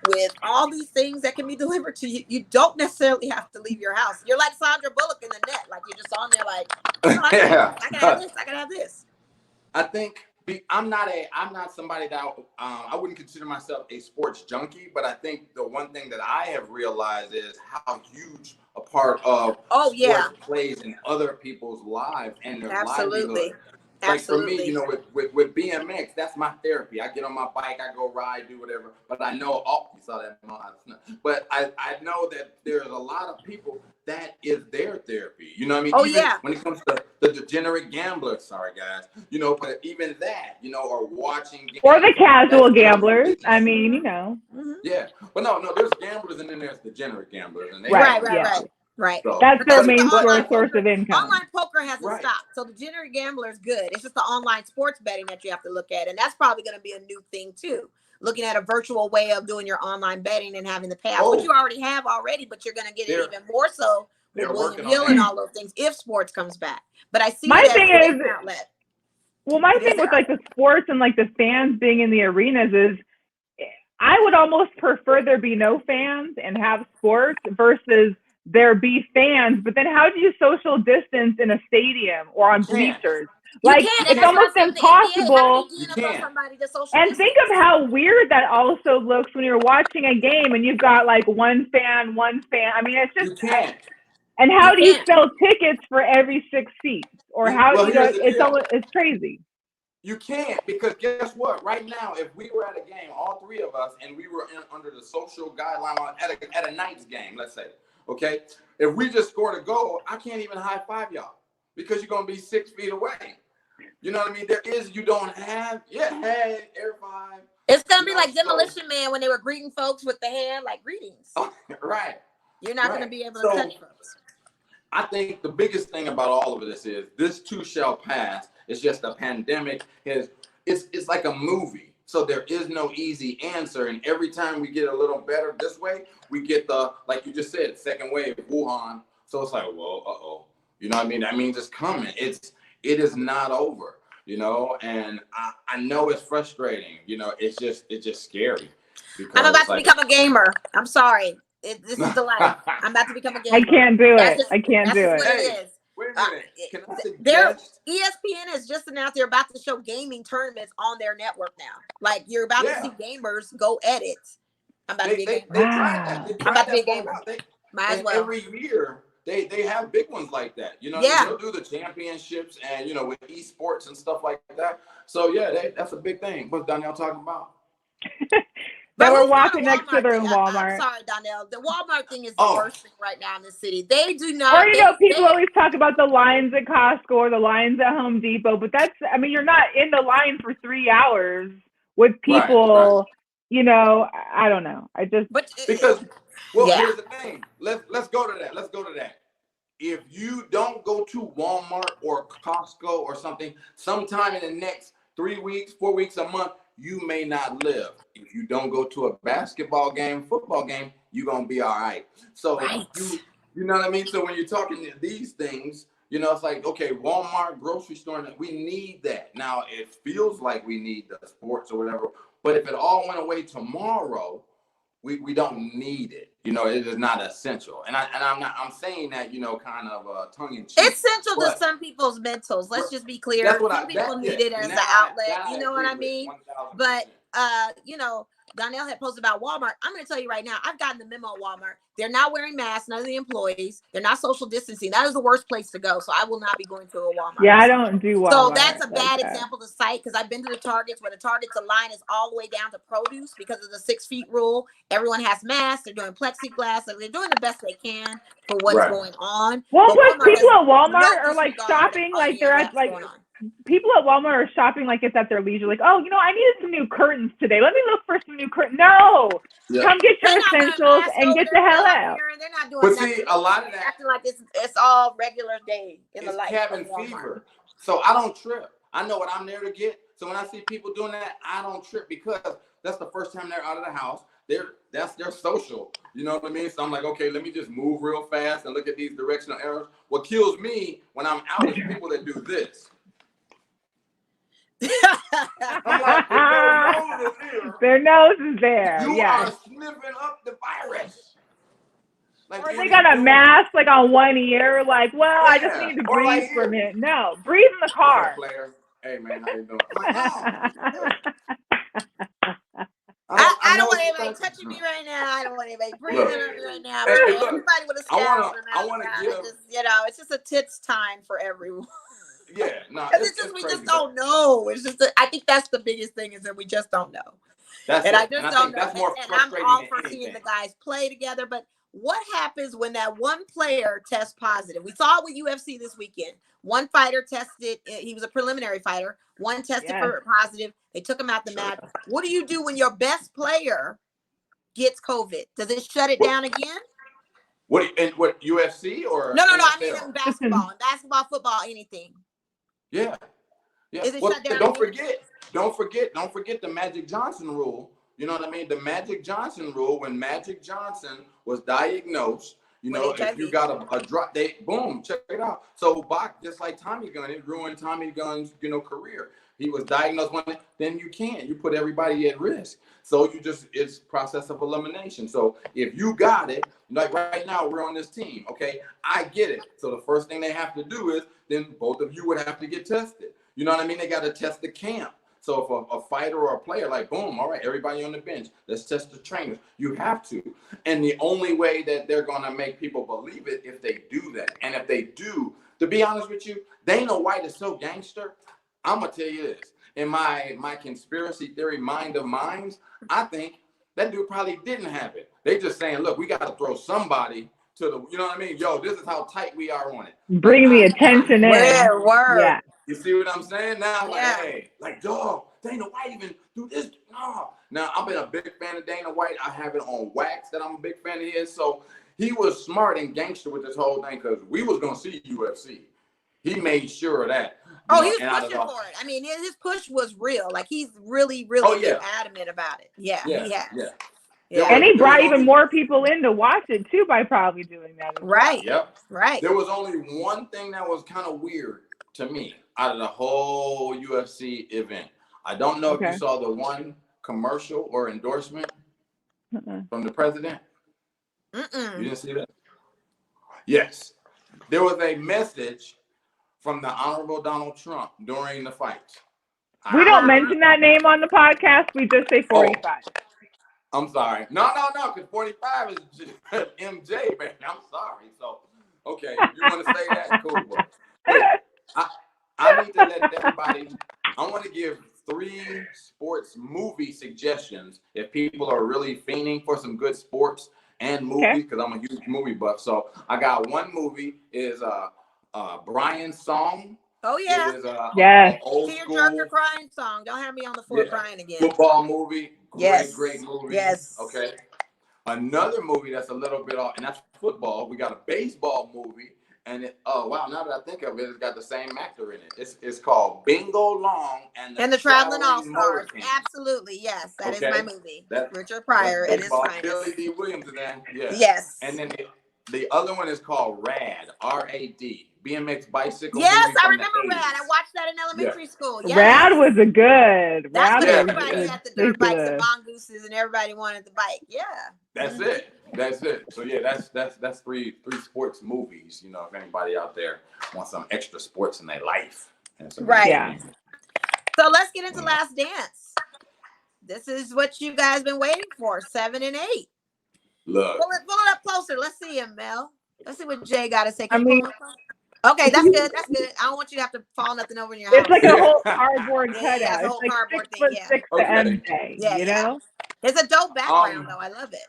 with all these things that can be delivered to you. You don't necessarily have to leave your house. You're like Sandra Bullock in The Net. Like, you're just on there like, I can have this. I can have this. I think I'm not somebody that I wouldn't consider myself a sports junkie, but I think the one thing that I have realized is how huge a part of sports plays in other people's lives and their livelihood. Like for me, you know, with BMX, that's my therapy. I get on my bike, I go ride, do whatever. But I know, you saw that. But I know that there's a lot of people that is their therapy. You know what I mean? When it comes to the degenerate gamblers, sorry guys, you know, but even that, you know, or watching games, or the casual gamblers. I mean, you know. Yeah, but no, there's gamblers and then there's degenerate gamblers, and they Right. So, that's their main source of income. Online poker hasn't stopped. So the degenerate gambler is good. It's just the online sports betting that you have to look at. And that's probably going to be a new thing too. Looking at a virtual way of doing your online betting and having the payout, which you already have, but you're going to get it even more so with William Hill and all those things if sports comes back. But I see my thing is, well, my thing with like the sports and like the fans being in the arenas is I would almost prefer there be no fans and have sports versus there be fans, but then how do you social distance in a stadium or on bleachers? Like, it's almost impossible. And think of how weird that also looks when you're watching a game and you've got like one fan. I mean, it's just, and how do you sell tickets for every 6 seats? Or how do you, it's crazy. You can't, because guess what? Right now, if we were at a game, all three of us, and we were under the social guideline at a Knights game, let's say, okay, if we just scored a goal, I can't even high five y'all because you're gonna be 6 feet away. You know what I mean? You don't have hey, air five. It's gonna be like Demolition Man when they were greeting folks with the hand, like greetings. Right. You're not gonna be able to touch folks. I think the biggest thing about all of this is this too shall pass. It's just a pandemic. It's like a movie. So there is no easy answer. And every time we get a little better this way, we get the, like you just said, second wave, Wuhan. So it's like, well, you know what I mean? That means it's coming. It is not over, you know? And I know it's frustrating. You know, it's just scary. I'm about to become a gamer. I'm sorry. This is the life. I'm about to become a gamer. I can't do it. I can't do it. That's what it is. Wait a minute. Can I suggest? ESPN has just announced they're about to show gaming tournaments on their network now. Like, you're about to see gamers go at it. I'm about to be a gamer. I'm about to be a gamer. Might as well. Every year they have big ones like that. You know, they'll do the championships and, you know, with esports and stuff like that. So that's a big thing. What's Donnell talking about? But we're walking next to their Walmart. I'm sorry, Donnell. The Walmart thing is the worst thing right now in the city. They do not. Or, you know, people always talk about the lines at Costco or the lines at Home Depot, but you're not in the line for 3 hours with people, you know, I don't know. Here's the thing. Let's go to that. If you don't go to Walmart or Costco or something, sometime in the next 3 weeks, 4 weeks, a month, you may not live. If you don't go to a basketball game, football game, you're going to be all right. So, you know what I mean? So when you're talking these things, you know, it's like, okay, Walmart, grocery store, we need that. Now, it feels like we need the sports or whatever, But if it all went away tomorrow, we don't need it. You know, it is not essential. And I'm saying that, you know, kind of tongue in cheek. It's essential to some people's mentals. Let's just be clear. Some people need it as an outlet. You know what I mean? 1,000%. But you know, Donnell had posted about Walmart. I'm going to tell you right now, I've gotten the memo at Walmart. They're not wearing masks, none of the employees. They're not social distancing. That is the worst place to go. So I will not be going to a Walmart. Yeah, I don't do Walmart. So that's a bad example to cite, because I've been to the Targets where the Targets, the line is all the way down to produce because of the 6 feet rule. Everyone has masks. They're doing plexiglass. So they're doing the best they can for what's going on. Well, but people at Walmart are like shopping like they're at like people at Walmart are shopping like it's at their leisure. Like, oh, you know, I needed some new curtains today. Let me look for some new curtains. No, come get your essentials and get the hell out. They're not doing but nothing. See, a lot of that acting like it's all regular day in the life. Cabin fever. So I don't trip. I know what I'm there to get. So when I see people doing that, I don't trip, because that's the first time they're out of the house. That's their social. You know what I mean? So I'm like, okay, let me just move real fast and look at these directional arrows. What kills me when I'm out is people that do this. I'm like, their nose is there. You are sniffing up the virus. Like, or they got a mask like on one ear, like, well, I just need to breathe for a minute. No, breathe in the car. Player. Hey man, how you doing? I don't want anybody touching me right now. I don't want anybody breathing on me right now. Everybody with a scalp. I want to give. You know, it's just a tits time for everyone. Yeah, no, because we just don't know. It's just I think that's the biggest thing, is that we just don't know. I just don't know. And I'm all for seeing the guys play together, but what happens when that one player tests positive? We saw it with UFC this weekend. One fighter tested, he was a preliminary fighter. One tested for positive. They took him out the match. What do you do when your best player gets COVID? Does it shut it down again? What UFC or no? I mean in basketball, football, anything. Yeah. Is it shut down? Don't forget the Magic Johnson rule. You know what I mean? The Magic Johnson rule, when Magic Johnson was diagnosed, you know, if you got a drop, boom, check it out. So Bach, just like Tommy Gunn, it ruined Tommy Gunn's, you know, career. He was diagnosed then you put everybody at risk. So it's process of elimination. So if you got it, like right now we're on this team, okay? I get it. So the first thing they have to do is then both of you would have to get tested. You know what I mean? They got to test the camp. So if a fighter or a player, like, boom, all right, everybody on the bench, let's test the trainers. You have to. And the only way that they're going to make people believe it if they do that. And if they do, to be honest with you, Dana White is so gangster. I'm going to tell you this. In my conspiracy theory mind of minds, I think that dude probably didn't have it. They just saying, look, we got to throw somebody to the, you know what I mean? Yo, this is how tight we are on it. Bring the attention in. Word. Yeah. You see what I'm saying? Now I'm like, hey, like, dog, Dana White even do this? No. Now, I've been a big fan of Dana White. I have it on wax that I'm a big fan of his. So he was smart and gangster with this whole thing, because we was going to see UFC. He made sure of that. He was pushing for it. I mean, his push was real. Like, he's really adamant about it. Yeah, he has. Yeah. And he brought even more people in to watch it, too, by probably doing that. Right. Yep. Right. There was only one thing that was kind of weird to me out of the whole UFC event. I don't know if you saw the one commercial or endorsement from the president. You didn't see that? Yes. There was a message from the Honorable Donald Trump during the fight. We don't mention that name on the podcast. We just say 45. I'm sorry. No, because 45 is just MJ, man. I'm sorry. So, okay, you want to say that? Cool. But I need to let everybody, I want to give 3 sports movie suggestions if people are really fiending for some good sports and movies, because I'm a huge movie buff. So I got one movie is Brian's Song. Oh yeah. It is old school tearjerker crying song. Don't have me on the floor crying again. Football movie. Great movie. Yes. Okay. Another movie that's a little bit off, and that's football. We got a baseball movie, and now that I think of it, it's got the same actor in it. It's called Bingo Long and the Traveling All-Stars. Absolutely, yes, that is my movie. Richard Pryor. It is Billy D. Williams in that. Yes. And then The other one is called RAD, R-A-D, BMX bicycle. Yes, I remember RAD. I watched that in elementary school. Yes. RAD was a good. That's when RAD everybody had the dirt bikes, the mongooses, and everybody wanted the bike. Yeah. That's it. That's it. So yeah, that's three sports movies. You know, if anybody out there wants some extra sports in their life. Right. Yeah. So let's get into Last Dance. This is what you guys been waiting for, 7 and 8. Look. Pull it up closer. Let's see him, Mel. Let's see what Jay got to say. Okay, that's good. That's good. I don't want you to have to fall nothing over in your house. It's like a whole cardboard cutout. Yeah, it's a whole cardboard thing. Yeah. 6 to MJ, you know? It's a dope background, though. I love it.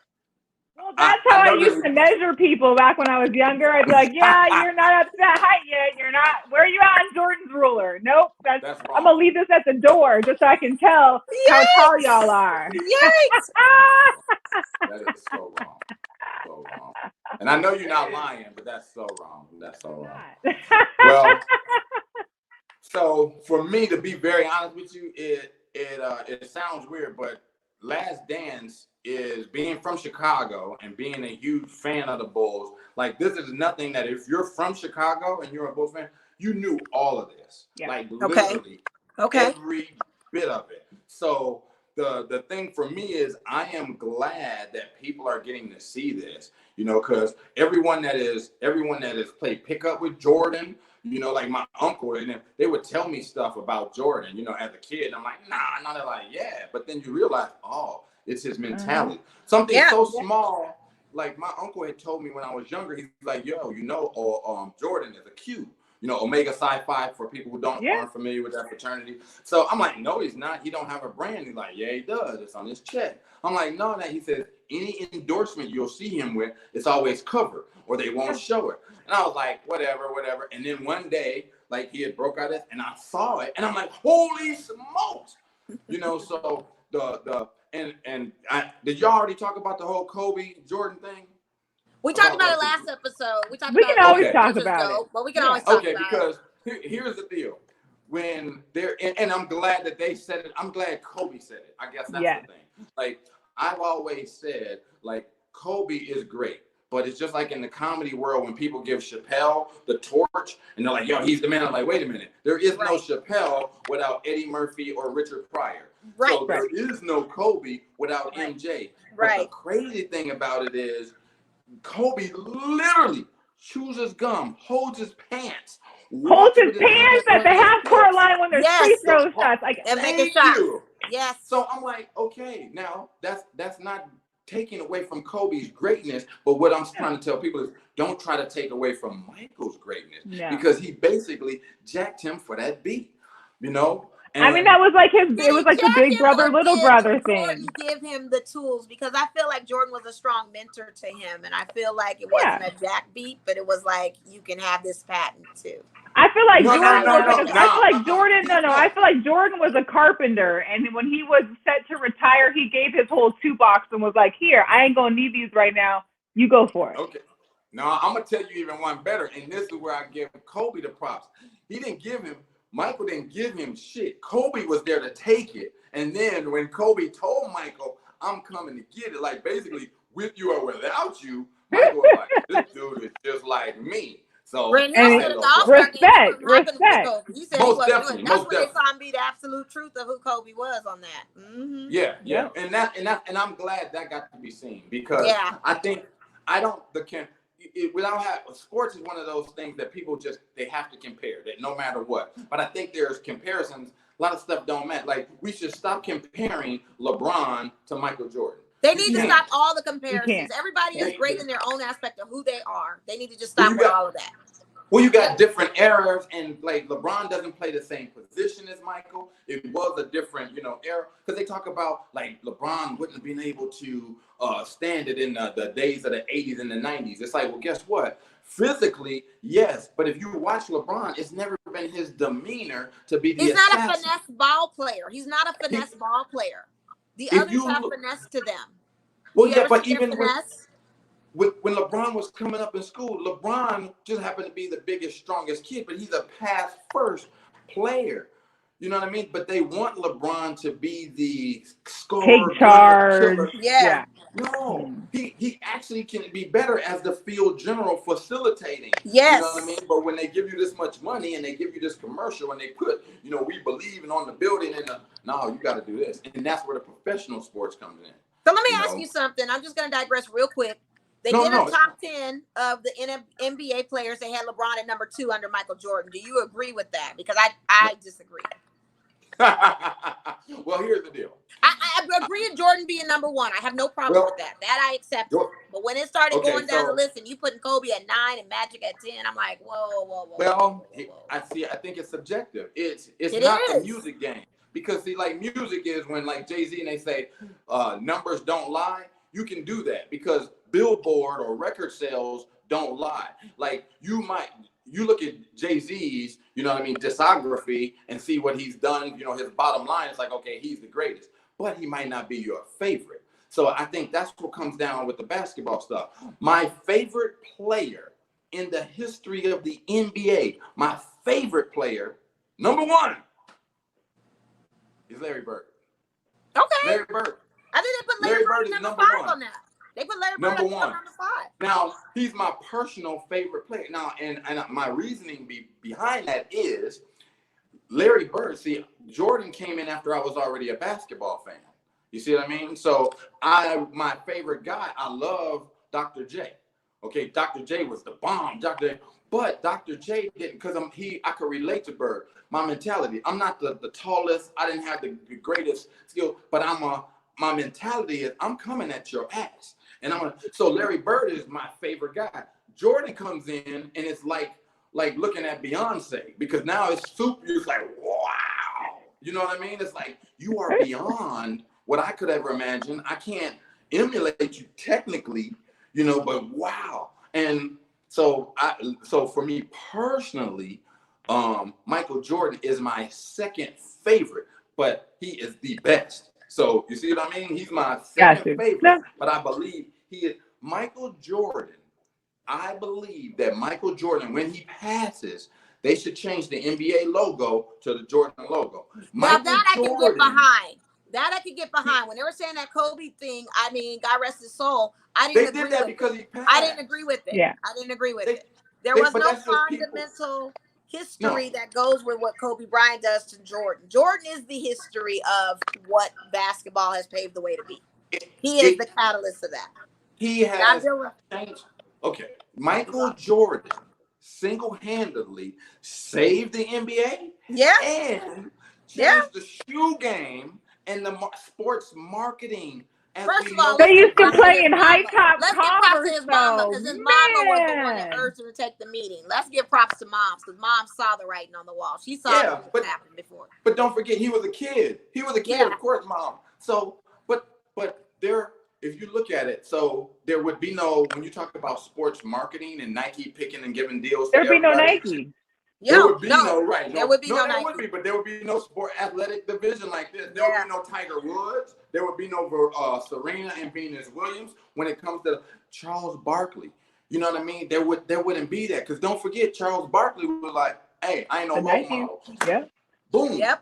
Well, that's how I used to measure people back when I was younger. I'd be like, yeah, you're not up to that height yet. You're not. Where are you at on Jordan's ruler? Nope. That's I'm going to leave this at the door just so I can tell how tall y'all are. Yikes. That is so wrong. So wrong. And I know you're not lying, but that's so wrong. That's so wrong. Well, so for me, to be very honest with you, it sounds weird, but Last Dance is being from Chicago and being a huge fan of the Bulls. Like, this is nothing that if you're from Chicago and you're a Bulls fan, you knew all of this. Yeah. Like, literally every bit of it. So the thing for me is I am glad that people are getting to see this, you know, because everyone that has played pickup with Jordan, you know, like my uncle, and they would tell me stuff about Jordan, you know, as a kid. I'm like, nah, they're like, yeah. But then you realize, oh, it's his mentality. Something so small, like my uncle had told me when I was younger, he's like, yo, you know, Jordan is a Q. You know, Omega Psi Phi for people who aren't familiar with that fraternity. So I'm like, no, he's not. He don't have a brand. He's like, yeah, he does. It's on his check. I'm like, no, that he says any endorsement you'll see him with, it's always covered or they won't show it. And I was like, whatever. And then one day, like he had broke out and I saw it and I'm like, holy smokes. You know, so did y'all already talk about the whole Kobe Jordan thing? We talked about it last episode. We can always talk about it. But we can always talk about it. Because here's the deal. When they're and I'm glad that they said it. I'm glad Kobe said it. I guess that's the thing. Like, I've always said, like, Kobe is great. But it's just like in the comedy world when people give Chappelle the torch and they're like, yo, he's the man. I'm like, wait a minute. There is no Chappelle without Eddie Murphy or Richard Pryor. So there is no Kobe without MJ. But the crazy thing about it is Kobe literally chews his gum, holds his pants. Holds his pants at the half-court line when there's free throw shots. Like, thank you. Yes. So I'm like, okay, now that's not taking away from Kobe's greatness, but what I'm trying to tell people is don't try to take away from Michael's greatness because he basically jacked him for that beat, you know? And I mean, that was like it was like the big brother, little brother thing. Give him the tools because I feel like Jordan was a strong mentor to him. And I feel like it wasn't a jack beat, but it was like, you can have this patent too. I feel like I feel like Jordan was a carpenter. And when he was set to retire, he gave his whole toolbox and was like, here, I ain't going to need these right now. You go for it. Okay. Now, I'm going to tell you even one better. And this is where I give Kobe the props. Michael didn't give him shit. Kobe was there to take it. And then when Kobe told Michael, I'm coming to get it, like basically with you or without you, Michael was like, this dude is just like me. So respect. He said most definitely. That's when they saw him be the absolute truth of who Kobe was on that. Mm-hmm. Yeah. And I'm glad that got to be seen because sports is one of those things that people they have to compare that no matter what. But I think there's comparisons. A lot of stuff don't matter. Like we should stop comparing LeBron to Michael Jordan. They need to stop all the comparisons. Everybody is great in their own aspect of who they are. They need to just stop with all of that. Well, you got different eras, and like LeBron doesn't play the same position as Michael. It was a different, era. Because they talk about like LeBron wouldn't have been able to stand it in the days of the 80s and the 90s. It's like, well, guess what? Physically, yes, but if you watch LeBron, it's never been his demeanor to be the He's not a finesse ball player. He's not a finesse ball player. The others have finesse to them. Well, yeah, but even when LeBron was coming up in school, LeBron just happened to be the biggest, strongest kid, but he's a pass-first player. You know what I mean? But they want LeBron to be the scorer. Take charge. Yeah. No, he actually can be better as the field general facilitating. Yes. You know what I mean? But when they give you this much money and they give you this commercial and they put, we believe in on the building and no, you got to do this. And that's where the professional sports comes in. So let me ask you something. I'm just going to digress real quick. They did a top 10 of the NBA players. They had LeBron at number 2 under Michael Jordan. Do you agree with that? Because I disagree. Well, here's the deal. I agree with Jordan being number 1. I have no problem with that. That I accept. But when it started going down the list and you putting Kobe at 9 and Magic at 10, I'm like, whoa. Well, I think it's subjective. It's not a music game. Because see, like music is when like Jay-Z and they say numbers don't lie. You can do that because Billboard or record sales don't lie. Like you look at Jay-Z's, discography and see what he's done, his bottom line is like, okay, he's the greatest, but he might not be your favorite. So I think that's what comes down with the basketball stuff. My favorite player in the history of the NBA, my favorite player, number 1, is Larry Bird. Okay. Larry Bird. I think they put Larry Bird number 5 on that. They put Larry Bird number 5. Now, he's my personal favorite player. Now, and my reasoning behind that is Larry Bird. See, Jordan came in after I was already a basketball fan. You see what I mean? So my favorite guy, I love Dr. J. Okay, Dr. J was the bomb. But Dr. J didn't, because I could relate to Bird. My mentality, I'm not the tallest. I didn't have the greatest skill, but my mentality is I'm coming at your ass. And so Larry Bird is my favorite guy. Jordan comes in and it's like looking at Beyonce, because now it's super, it's like, wow. You know what I mean? It's like you are beyond what I could ever imagine. I can't emulate you technically, but wow. And so for me personally, Michael Jordan is my second favorite, but he is the best. So you see what I mean? He's my second favorite, but I believe he is Michael Jordan. I believe that Michael Jordan, when he passes, they should change the NBA logo to the Jordan logo. Now that I can get behind. That I could get behind. When they were saying that Kobe thing, I mean, God rest his soul, I didn't agree with it. Because he passed. I didn't agree with it. Yeah. I didn't agree with it. There was no fundamental history that goes with what Kobe Bryant does to Jordan. Jordan is the history of what basketball has paved the way to be. He is the catalyst of that. He has changed. Okay, Michael Jordan single-handedly saved the NBA. Yeah. And changed the shoe game and the sports marketing. First of all, they used to play in high top Let's give props to his mama, because his mama was the one that urged him to take the meeting. Let's give props to moms, because mom saw the writing on the wall. She saw what happened before. But don't forget, he was a kid. He was a kid, of course, mom. So, but there, if you look at it, so there would be no, when you talk about sports marketing and Nike picking and giving deals, there'd be no Nike. There would be no Nike. There would be no sport athletic division like this. There would be no Tiger Woods. There would be no Serena and Venus Williams. When it comes to Charles Barkley, you know what I mean? There wouldn't be that, because don't forget, Charles Barkley was like, "Hey, I ain't no role model." Yeah. Boom. Yep.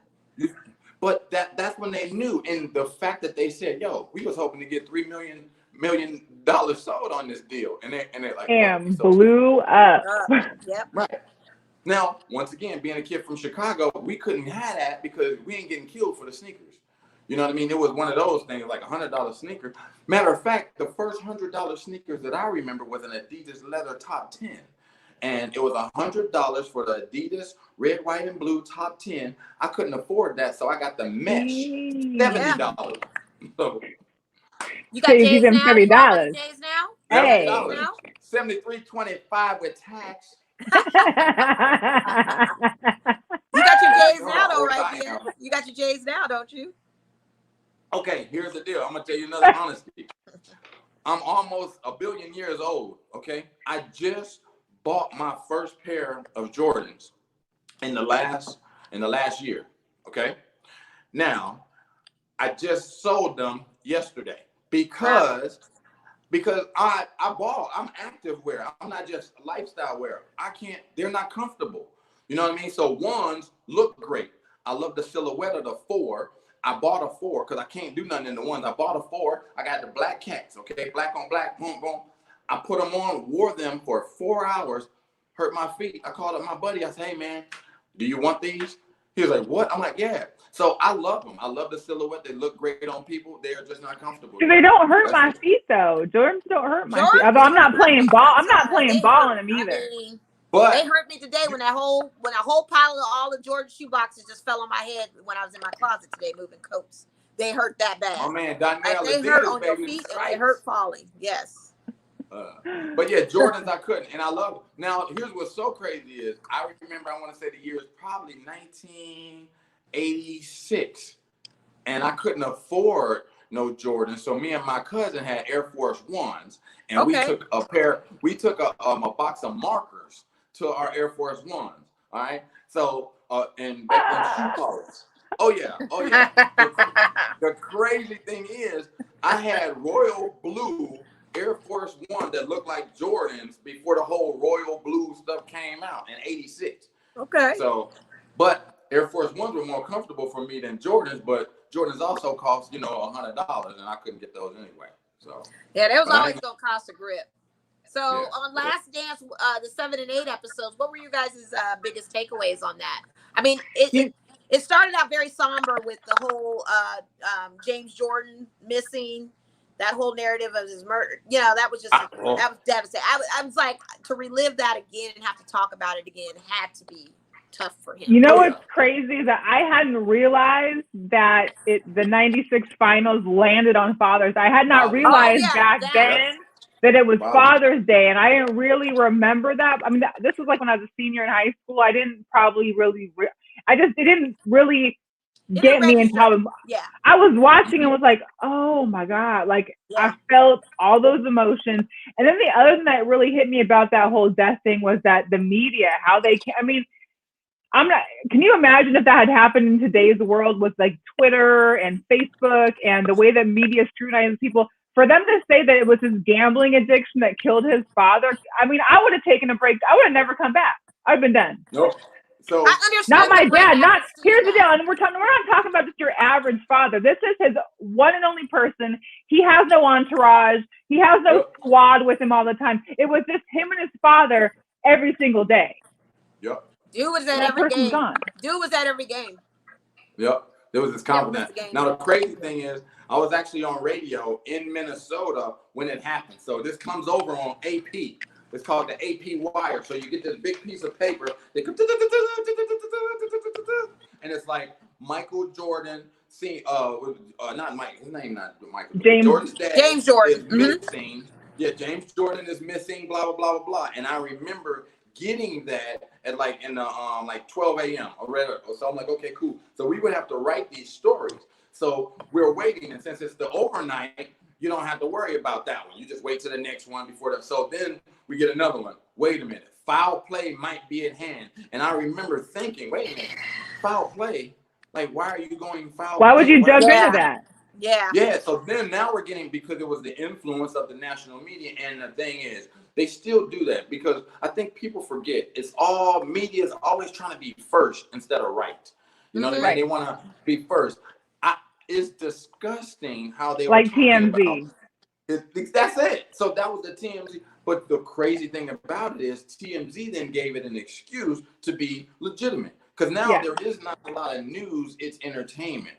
But that's when they knew, and the fact that they said, "Yo, we was hoping to get $3 million sold on this deal," and they're like, "Damn, blew up." Yep. Right. Now, once again, being a kid from Chicago, we couldn't have that because we ain't getting killed for the sneakers. You know what I mean? It was one of those things, like $100 sneaker. Matter of fact, the first $100 sneakers that I remember was an Adidas leather top 10. And it was $100 for the Adidas red, white, and blue top 10. I couldn't afford that, so I got the mesh, $70. So, you got J's now? $30. J's now? Hey. $73.25 with tax. You got your J's now, though, right here. You got your J's now, don't you? Okay, here's the deal. I'm gonna tell you another honesty. I'm almost 1 billion years old. Okay, I just bought my first pair of Jordans in the last year. Okay, now I just sold them yesterday because I'm active wear. I'm not just lifestyle wear. They're not comfortable. You know what I mean? So ones look great. I love the silhouette of the 4. I bought a 4 because I can't do nothing in the ones. I bought a 4. I got the black cats, okay, black on black, boom, boom. I put them on, wore them for 4 hours, hurt my feet. I called up my buddy. I said, hey, man, do you want these? He was like, what? I'm like, yeah. So I love them. I love the silhouette. They look great on people. They are just not comfortable. They don't hurt my feet, though. Jordans don't hurt my feet. Although I'm not playing ball. I'm not playing ball in them either. But they hurt me today when a whole pile of all the Jordan shoe boxes just fell on my head when I was in my closet today moving coats. They hurt that bad. Oh man, Donnell, they hurt on your feet and they hurt falling. Yes. But yeah, Jordans I couldn't, and I love them. Now here's what's so crazy is I remember, I want to say the year is probably 1986, and I couldn't afford no Jordans, so me and my cousin had Air Force Ones, and we took a box of markers to our Air Force Ones. All right, so and shoe polish. Oh yeah. The crazy thing is, I had royal blue Air Force One that looked like Jordans before the whole royal blue stuff came out in '86. Okay. So, but Air Force Ones were more comfortable for me than Jordans, but Jordans also cost $100, and I couldn't get those anyway. So yeah, they was always gonna cost a grip. So on Last Dance, the 7 and 8 episodes, what were you guys' biggest takeaways on that? I mean, it started out very somber with the whole James Jordan missing, that whole narrative of his murder. That was just that was devastating. I was like, to relive that again and have to talk about it again had to be tough for him. What's crazy is that I hadn't realized that the 96 finals landed on Father's Day. I had not realized back then that it was Father's Day, and I didn't really remember that. I mean, this was like when I was a senior in high school. I didn't probably really, it didn't really get me into how I was watching and was like, oh my God, like I felt all those emotions. And then the other thing that really hit me about that whole death thing was that the media, how they can, I mean, can you imagine if that had happened in today's world with like Twitter and Facebook and the way that media scrutinizes people? For them to say that it was his gambling addiction that killed his father, I mean, I would have taken a break. I would have never come back. I've been done. Nope. So not my dad. Here's the deal, and we're not talking about just your average father. This is his one and only person. He has no entourage. He has no squad with him all the time. It was just him and his father every single day. Yep. Dude was at every game. Dude was at every game. Yep. There was this confidence. Now the crazy thing is, I was actually on radio in Minnesota when it happened. So this comes over on AP. It's called the AP wire. So you get this big piece of paper. And it's like Michael Jordan. Not Mike. His name not Michael. Jordan's dad. James Jordan. Is missing. Yeah, James Jordan is missing. Blah blah blah blah blah. And I remember getting that at like in the 12 a.m. So I'm like, okay, cool. So we would have to write these stories. So we're waiting, and since it's the overnight, you don't have to worry about that one. You just wait to the next one before that. So then we get another one. Wait a minute, foul play might be at hand. And I remember thinking, wait a minute, foul play? Like, why are you going foul? Why would you jump into that? Yeah. Yeah. So then now we're getting, because it was the influence of the national media, and the thing is, they still do that because I think people forget. Media is always trying to be first instead of right. You know what I mean? They want to be first. It's disgusting how they like TMZ. That's it. So that was the TMZ. But the crazy thing about it is TMZ then gave it an excuse to be legitimate, because now there is not a lot of news. It's entertainment.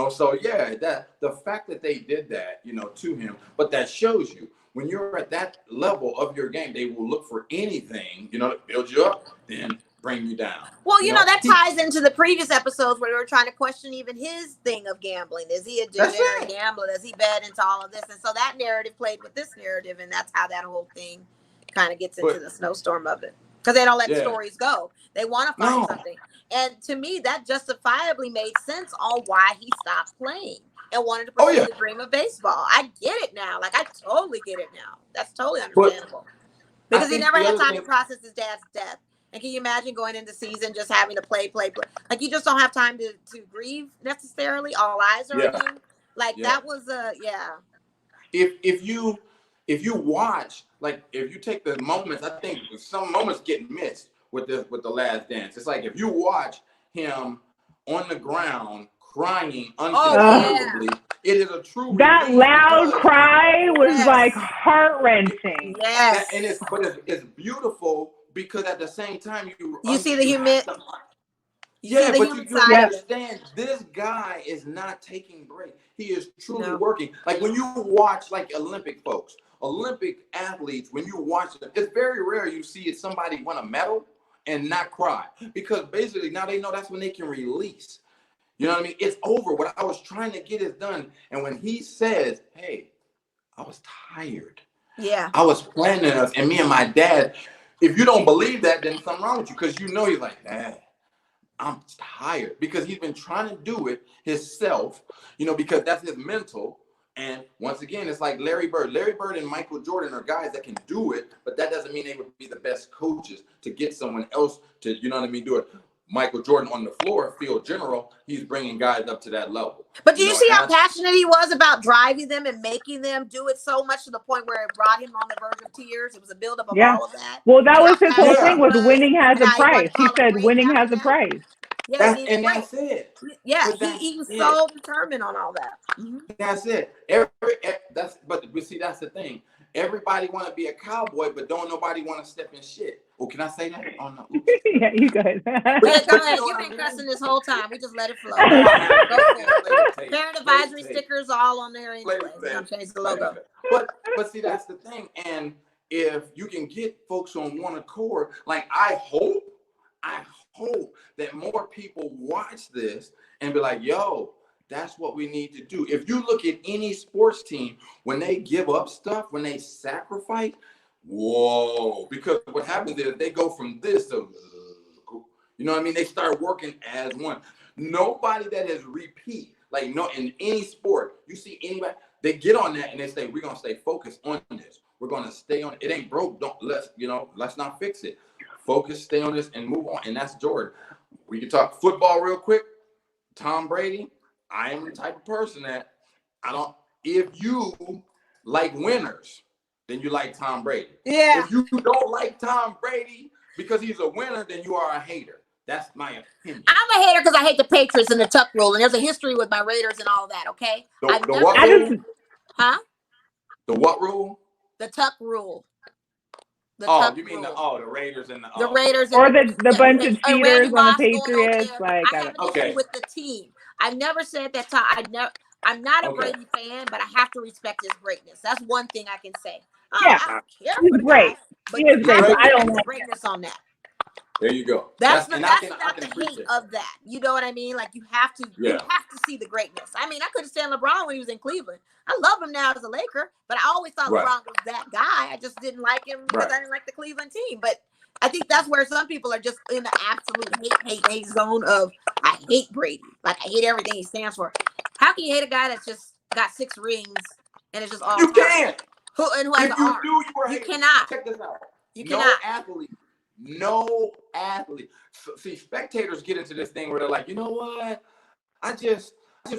So that the fact that they did that, to him, but that shows you when you're at that level of your game, they will look for anything, to build you up, then bring you down. Well, that ties into the previous episodes where we were trying to question even his thing of gambling. Is he a degenerate gambler? Does he bet into all of this? And so that narrative played with this narrative, and that's how that whole thing kind of gets into the snowstorm of it. Because they don't let stories go. They want to find something. And to me, that justifiably made sense on why he stopped playing and wanted to pursue the dream of baseball. I get it now. Like, I totally get it now. That's totally understandable. Because he never had time to process his dad's death. And can you imagine going into season just having to play? Like, you just don't have time to grieve necessarily. All eyes are on you. Like, that was If you watch, like, if you take the moments, I think some moments get missed with the Last Dance. It's like if you watch him on the ground crying uncontrollably. It is a true that loud cry was like heart-wrenching. Yes. And it's beautiful because at the same time you see the human. Yeah, but you understand this guy is not taking break. He is truly working. Like when you watch like Olympic folks, Olympic athletes, when you watch them, it's very rare you see somebody win a medal and not cry, because basically now they know that's when they can release. You know what I mean? It's over. What I was trying to get is done. And when he says, hey, I was tired. Yeah. I was planning us, and me and my dad, if you don't believe that, then something wrong with you, because you know he's like, I'm tired, because he's been trying to do it himself, you know, because that's his mental. And once again, it's like Larry Bird. Larry Bird and Michael Jordan are guys that can do it, but that doesn't mean they would be the best coaches to get someone else to, you know what I mean, do it. Michael Jordan on the floor, field general, he's bringing guys up to that level. But do you see how passionate he was about driving them and making them do it so much to the point where it brought him on the verge of tears? It was a buildup of all of that. Well, that was his whole thing, was winning has a price. He said winning has a price. Yeah, that's it. Yeah, he was so determined on all that. Mm-hmm. That's it. But see, that's the thing. Everybody want to be a cowboy, but don't nobody want to step in shit. Oh, can I say that? Oh no. Yeah, you guys. Go ahead. You've been cussing this whole time. We just let it flow. Parent advisory stickers all on there anyway. I'm changing the logo. But see, that's the thing. And if you can get folks on one accord, like I hope that more people watch this and be like, yo, that's what we need to do. If you look at any sports team, when they give up stuff, when they sacrifice, whoa, because what happens is they go from this to, you know what I mean? They start working as one. Nobody that is repeat, like no, in any sport, you see anybody, they get on that and they say, we're going to stay focused on this. We're going to stay on it. It ain't broke. Let's not fix it. Focus, stay on this and move on. And that's Jordan. We can talk football real quick. Tom Brady. I am the type of person that if you like winners, then you like Tom Brady. Yeah. If you don't like Tom Brady because he's a winner, then you are a hater. That's my opinion. I'm a hater because I hate the Patriots and the Tuck rule, and there's a history with my Raiders and all that, okay? The what rule? Huh? The what rule? The Tuck rule. You mean the Raiders and the Raiders or the bunch of cheaters on the Patriots? Like, I have an issue with the team. I've never said that. I'm not a Brady fan, but I have to respect his greatness. That's one thing I can say. Yeah, he's great. He is great. But I don't like greatness on that. There you go. That's not the hate of that. You know what I mean? Like you have to see the greatness. I mean, I couldn't stand LeBron when he was in Cleveland. I love him now as a Laker, but I always thought LeBron was that guy. I just didn't like him because I didn't like the Cleveland team. But I think that's where some people are just in the absolute hate zone of I hate Brady. Like I hate everything he stands for. How can you hate a guy that's just got 6 rings and it's just all you can't. Who has an arm? You cannot. Check this out. You cannot. No athlete. See, spectators get into this thing where they're like, you know what? I just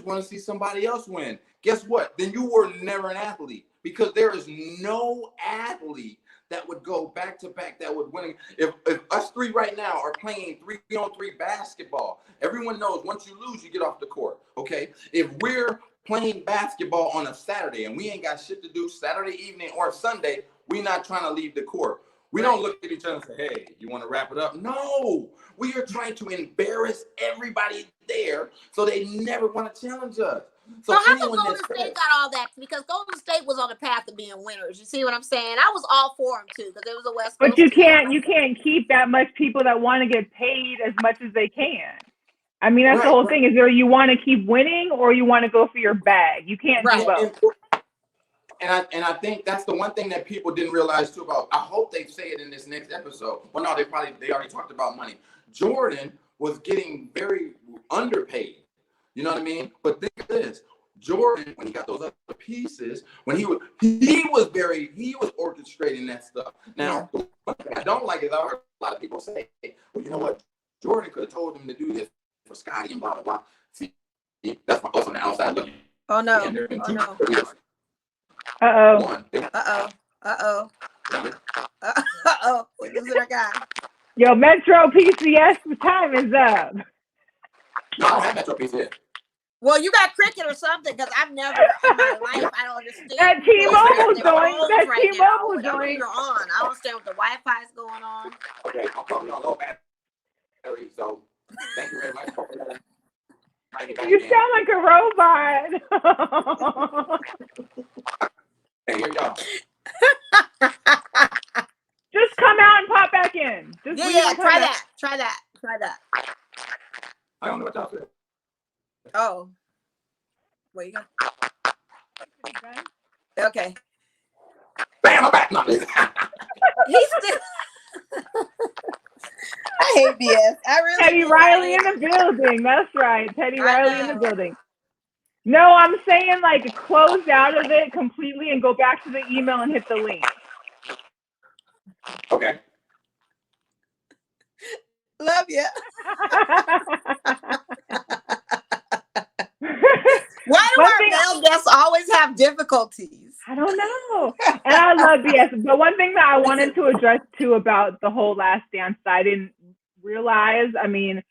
want to see somebody else win. Guess what? Then you were never an athlete, because there is no athlete that would go back to back that would win. If us three right now are playing 3-on-3 basketball, everyone knows once you lose, you get off the court. Okay. If we're playing basketball on a Saturday and we ain't got shit to do Saturday evening or Sunday, we're not trying to leave the court. We don't look at each other and say, hey, you want to wrap it up? No, we are trying to embarrass everybody there so they never want to challenge us. So how come Golden State got all that? Because Golden State was on the path of being winners. You see what I'm saying? I was all for them too, because it was a West Coast. But you can't keep that much people that want to get paid as much as they can. I mean, that's the whole thing. Is either you want to keep winning or you want to go for your bag. You can't do both. And I think that's the one thing that people didn't realize too about. I hope they say it in this next episode. Well, no, they already talked about money. Jordan was getting very underpaid. You know what I mean? But think of this. Jordan, when he got those other pieces, when he was orchestrating that stuff. Now, the one thing I don't like is I heard a lot of people say, well, you know what? Jordan could have told him to do this for Scotty and blah, blah, blah. See, that's my on the outside looking. Oh, no. Oh, no. Uh-oh. We're losing our guy. Yo, Metro PCS, the time is up. No, I don't have Metro PCS. Well, you got cricket or something, because I've never in my life, I don't understand. That T-Mobile joint. That right T-Mobile now, joint. You're on. I don't understand what the Wi-Fi is going on. Okay, I'm coming on low battery, so thank you very much. You sound like a robot. Hey, here y'all. Just come out and pop back in. Just yeah. Try that. I don't know what y'all said. Oh. Where you go? Okay. Bam, I'm back. No, He's still. I hate BS. I really Teddy Riley in the building. That's right. Teddy Riley in the building. No, I'm saying like close out of it completely and go back to the email and hit the link. Okay. Love you. Why do our male guests always have difficulties? I don't know. And I love BS. But one thing that I wanted to address too about the whole Last Dance, I didn't realize, I mean,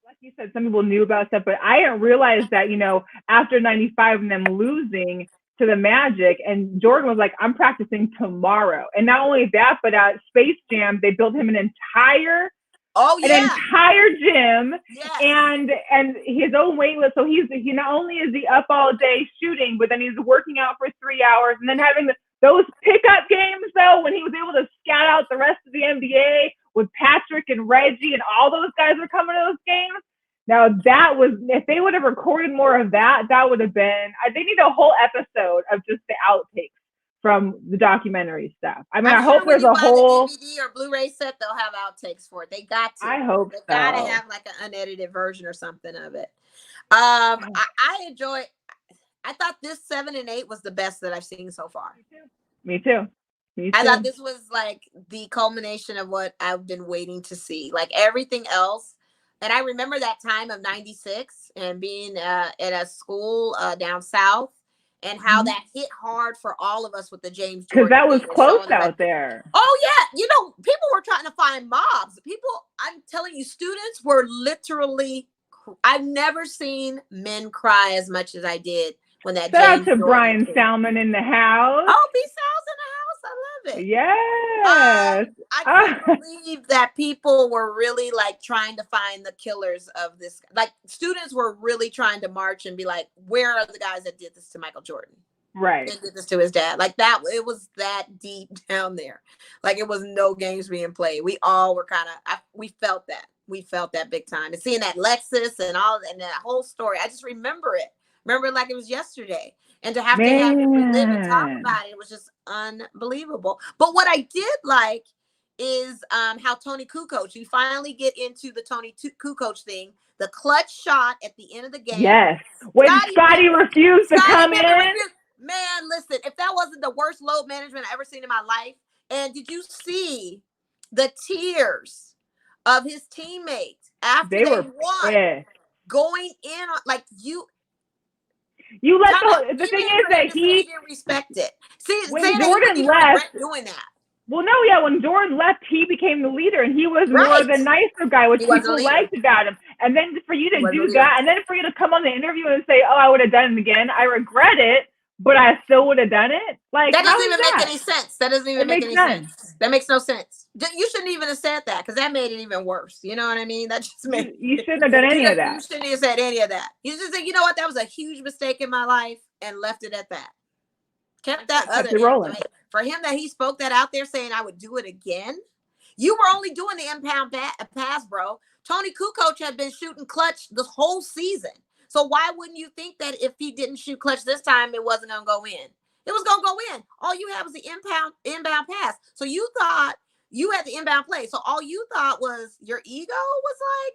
like you said, some people knew about stuff, but I didn't realize that, you know, after 95 and them losing to the Magic, and Jordan was like, I'm practicing tomorrow. And not only that, but at Space Jam, they built him an entire gym, and his own weightless. So he not only is he up all day shooting, but then he's working out for 3 hours, and then having those pickup games though, when he was able to scout out the rest of the NBA with Patrick and Reggie and all those guys were coming to those games. Now that was, if they would have recorded more of that, that would have been, they need a whole episode of just the outtakes from the documentary stuff. I mean, I hope there's a whole DVD or Blu-ray set, they'll have outtakes for it. They got to. I hope they gotta have like an unedited version or something of it. I enjoy. I thought this 7 and 8 was the best that I've seen so far. Me too. I thought this was like the culmination of what I've been waiting to see. Like everything else. And I remember that time of 96 and being at a school down south, and how that hit hard for all of us with the James Jordan. Because that was close out there. Oh, yeah. You know, people were trying to find mobs. I'm telling you, students were literally, I've never seen men cry as much as I did when that Shout out to Brian Salmon in the house. Oh, B. Sal's in the house. I love it. Yes. I can't believe that people were really like trying to find the killers of this. Like students were really trying to march and be like, where are the guys that did this to Michael Jordan? Right. And did this to his dad. Like that, it was that deep down there. Like it was no games being played. We all were kind of, we felt that. We felt that big time. And seeing that Lexus and all, and that whole story, I just remember it. Remember it like it was yesterday. And to have to have it relive and talk about it was just unbelievable. But what I did like is how Tony Kukoc, you finally get into the Tony Kukoc thing, the clutch shot at the end of the game. Yes. When Scotty refused to come in. Man, listen, if that wasn't the worst load management I've ever seen in my life. And did you see the tears of his teammates after they won? Pissed. Going in on, like you let the thing is that he didn't respect it. See, when Jordan left doing that. Well, no, yeah, when Jordan left, he became the leader, and he was more the nicer guy, which people liked about him. And then for you to do that, and then for you to come on the interview and say, "Oh, I would have done it again. I regret it, but I still would have done it." Like that doesn't even make any sense. That doesn't even make any sense. That makes no sense. You shouldn't even have said that, because that made it even worse. You know what I mean? That just made you shouldn't have done any of that. You shouldn't have said any of that. You just said, you know what, that was a huge mistake in my life, and left it at that. Kept that other rolling. For him that he spoke that out there saying I would do it again. You were only doing the impound pass, bro. Tony Kukoc had been shooting clutch the whole season. So why wouldn't you think that if he didn't shoot clutch this time, it wasn't going to go in? It was going to go in. All you had was the inbound pass. So you thought you had the inbound play. So all you thought was your ego was like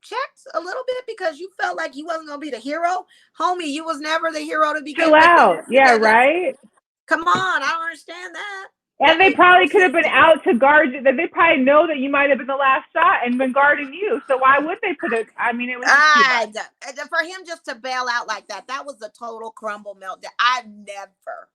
checked a little bit because you felt like you wasn't going to be the hero. Homie, you was never the hero to begin with. Chill out. Yeah, right? Come on. I don't understand that. And they probably could have been out to guard you. They probably know that you might have been the last shot and been guarding you. So why would they put it? I mean, it was for him just to bail out like that. That was a total crumble meltdown. I've never.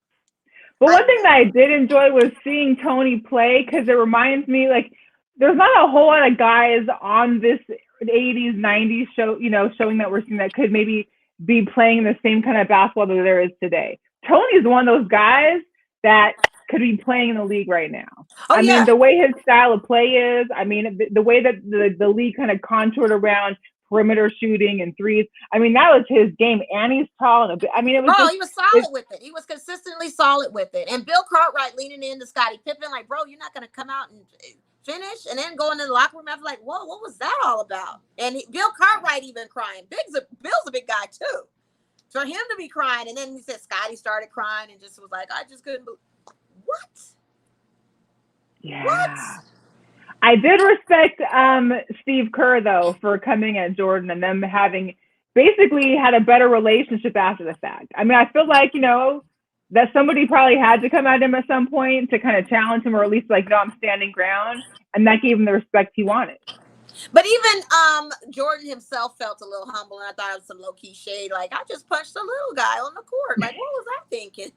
But one thing that I did enjoy was seeing Tony play, because it reminds me, like, there's not a whole lot of guys on this 80s, 90s show, you know, showing that we're seeing that could maybe be playing the same kind of basketball that there is today. Tony's one of those guys that could be playing in the league right now. I mean, the way his style of play is, I mean, the way that the league kind of contoured around perimeter shooting and threes. I mean, that was his game. And he's tall. And I mean, it was he was solid with it. He was consistently solid with it. And Bill Cartwright leaning into Scottie Pippen, like, bro, you're not going to come out and finish and then go into the locker room after, like, whoa, what was that all about? And Bill Cartwright even crying. Bill's a big guy too. For him to be crying, and then he said Scottie started crying and just was like, I just couldn't believe. What? Yeah. What? I did respect Steve Kerr, though, for coming at Jordan and them having basically had a better relationship after the fact. I mean, I feel like, you know, that somebody probably had to come at him at some point to kind of challenge him, or at least like, no, I'm standing ground. And that gave him the respect he wanted. But even Jordan himself felt a little humble, and I thought it was some low-key shade. Like, I just punched a little guy on the court. Like, what was I thinking?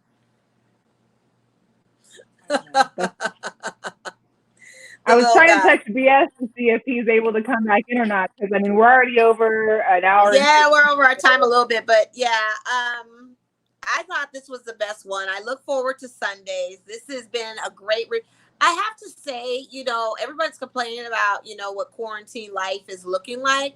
I was trying to text BS to see if he's able to come back in or not, because I mean we're already over an hour. Yeah, we're over our time a little bit, but yeah, I thought this was the best one. I look forward to Sundays. This has been a great. I have to say, you know, everybody's complaining about, you know, what quarantine life is looking like,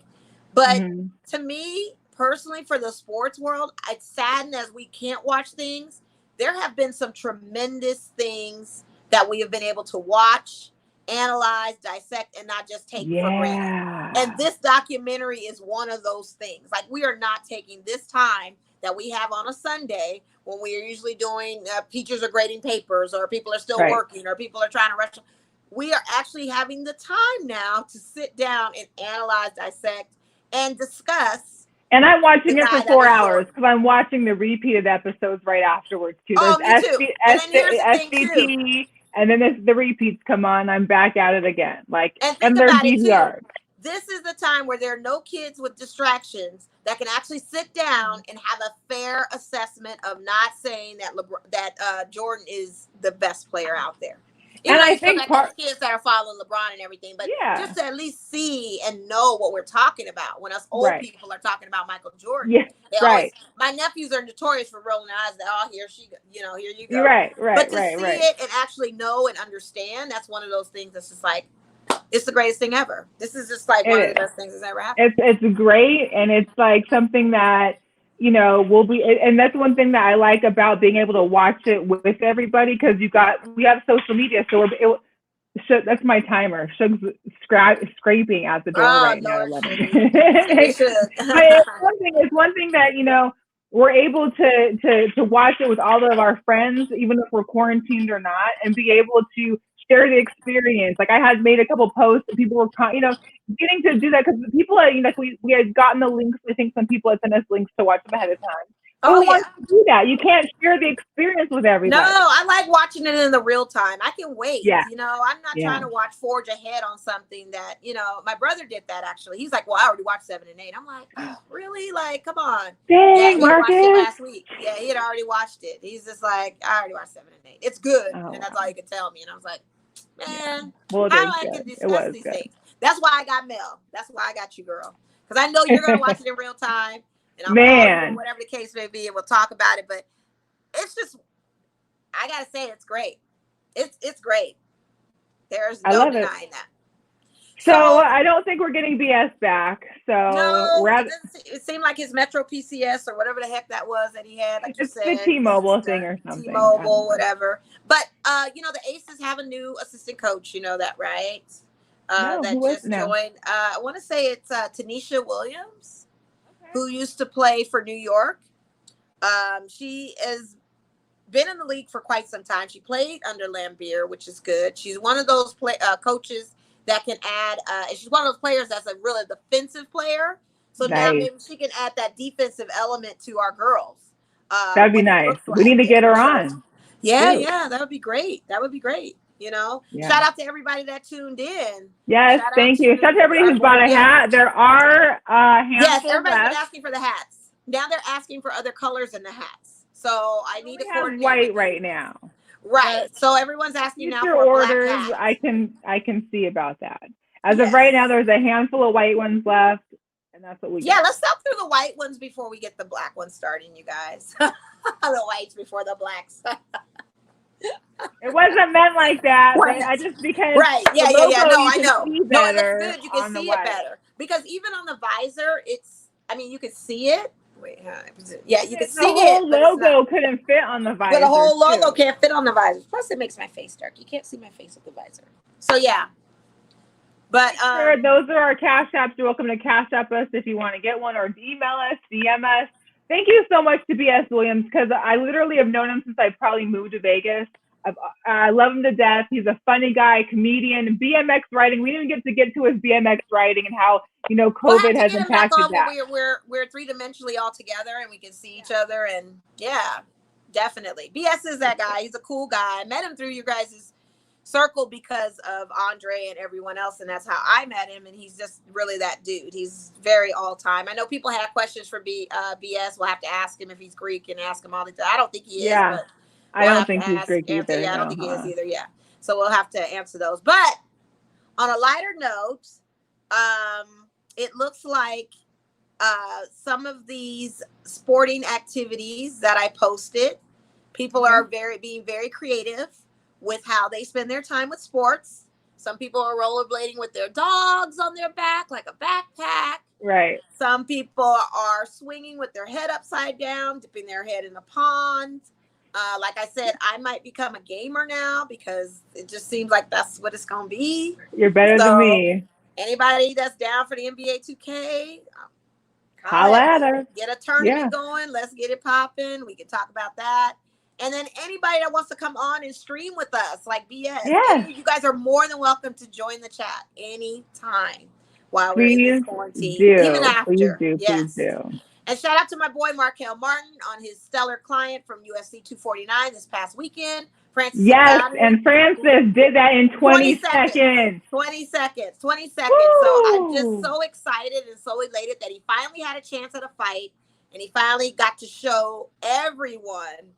but to me personally, for the sports world, it's saddened as we can't watch things. There have been some tremendous things that we have been able to watch, analyze, dissect, and not just take for granted. And this documentary is one of those things. Like, we are not taking this time that we have on a Sunday when we are usually doing teachers are grading papers, or people are still working, or people are trying to rush. We are actually having the time now to sit down and analyze, dissect, and discuss. And I'm watching it for 4 hours because I'm watching the repeated episodes right afterwards too. Oh, me too. SCP, and then the repeats come on. I'm back at it again. Like, and there's DVR. This is the time where there are no kids with distractions that can actually sit down and have a fair assessment of not saying that Jordan is the best player out there. Even and I think kids that are following LeBron and everything, but just to at least see and know what we're talking about when us old people are talking about Michael Jordan. Yeah, my nephews are notorious for rolling their eyes. That here you go. Right. But to see it and actually know and understand, that's one of those things that's just like, it's the greatest thing ever. This is just like one of the best things that's ever happened. It's great, and it's like something that, you know, will be, and that's one thing that I like about being able to watch it with everybody, because we have social media, so that's my timer. Shug's scraping at the door right now. I love it. But it's one thing that, you know, we're able to watch it with all of our friends, even if we're quarantined or not, and be able to share the experience. Like, I had made a couple posts and people were, you know, getting to do that because people are, you know, we had gotten the links. I think some people had sent us links to watch them ahead of time. Who wants to do that? You can't share the experience with everybody. No, I like watching it in the real time. I can wait. Yeah. You know, I'm not trying to forge ahead on something that, you know, my brother did that actually. He's like, well, I already watched 7 and 8. I'm like, oh, really? Like, come on. Dang, he watched it Marcus. last week. Yeah, he had already watched it. He's just like, I already watched 7 and 8. It's good. And that's all he could tell me. And I was like, man, well, how I can discuss these things? That's why I got Mel. That's why I got you, girl. Because I know you're going to watch it in real time. And I'm whatever the case may be, and we'll talk about it. But it's just, I gotta say, it's great. It's great. There's no denying that. So I don't think we're getting BS back. So no, it seemed like his Metro PCS or whatever the heck that was that he had. Like it's you said, the T-Mobile thing or something. T-Mobile, whatever. But you know, the Aces have a new assistant coach. You know that, right? That just joined. I want to say it's Tanisha Williams, who used to play for New York. She has been in the league for quite some time. She played under Laimbeer, which is good. She's one of those coaches that can add, she's one of those players that's a really defensive player. So now maybe she can add that defensive element to our girls. That'd be nice. We need to get her on. Yeah, that would be great. That would be great. You know, shout out to everybody that tuned in. Yes, thank you. Shout out to everybody who's bought a hat. There are yes, everybody's been asking for the hats. Now they're asking for other colors in the hats. So I need to coordinate. White right now. Right. So everyone's asking now for orders. Black hats. I can see about that. As of right now, there's a handful of white ones left, and that's what we get. get. Let's stop through the white ones before we get the black ones starting, you guys. The whites before the blacks. It wasn't meant like that. Right. I just because right. Yeah. No, I know. No, it looks good. You can on see it better because even on the visor, you can see it. Wait, yeah, you can see it. The whole logo couldn't fit on the visor. But the whole logo can't fit on the visor. Plus, it makes my face dark. You can't see my face with the visor. So yeah. But sure, those are our Cash Apps. You're welcome to Cash App us if you want to get one, or email us, DM us. Thank you so much to BS Williams, because I literally have known him since I probably moved to Vegas. I love him to death. He's a funny guy, comedian, BMX riding. We didn't get to his BMX riding and how COVID has impacted that. We're three-dimensionally all together and we can see each other, and yeah, definitely. BS is that guy. He's a cool guy. I met him through you guys' circle because of Andre and everyone else, and that's how I met him, and he's just really that dude. He's very all-time. I know people have questions for BS. We'll have to ask him if he's Greek and ask him all the time. I don't think he is, but I don't think he's Greek either. Yeah, I don't think he is either. Yeah, so we'll have to answer those. But on a lighter note, it looks like some of these sporting activities that I posted, people are being very creative with how they spend their time with sports. Some people are rollerblading with their dogs on their back, like a backpack. Right. Some people are swinging with their head upside down, dipping their head in the pond. Like I said, I might become a gamer now because it just seems like that's what it's going to be. You're better than me. Anybody that's down for the NBA 2K, holla at her. Get a tournament going. Let's get it popping. We can talk about that. And then anybody that wants to come on and stream with us, like BS, you guys are more than welcome to join the chat anytime while we're in this quarantine. Even after. Please do. And shout out to my boy Markel Martin on his stellar client from UFC 249 this past weekend. Francis and Francis did that in 20 seconds. 20 seconds. Woo! So I'm just so excited and so elated that he finally had a chance at a fight, and he finally got to show everyone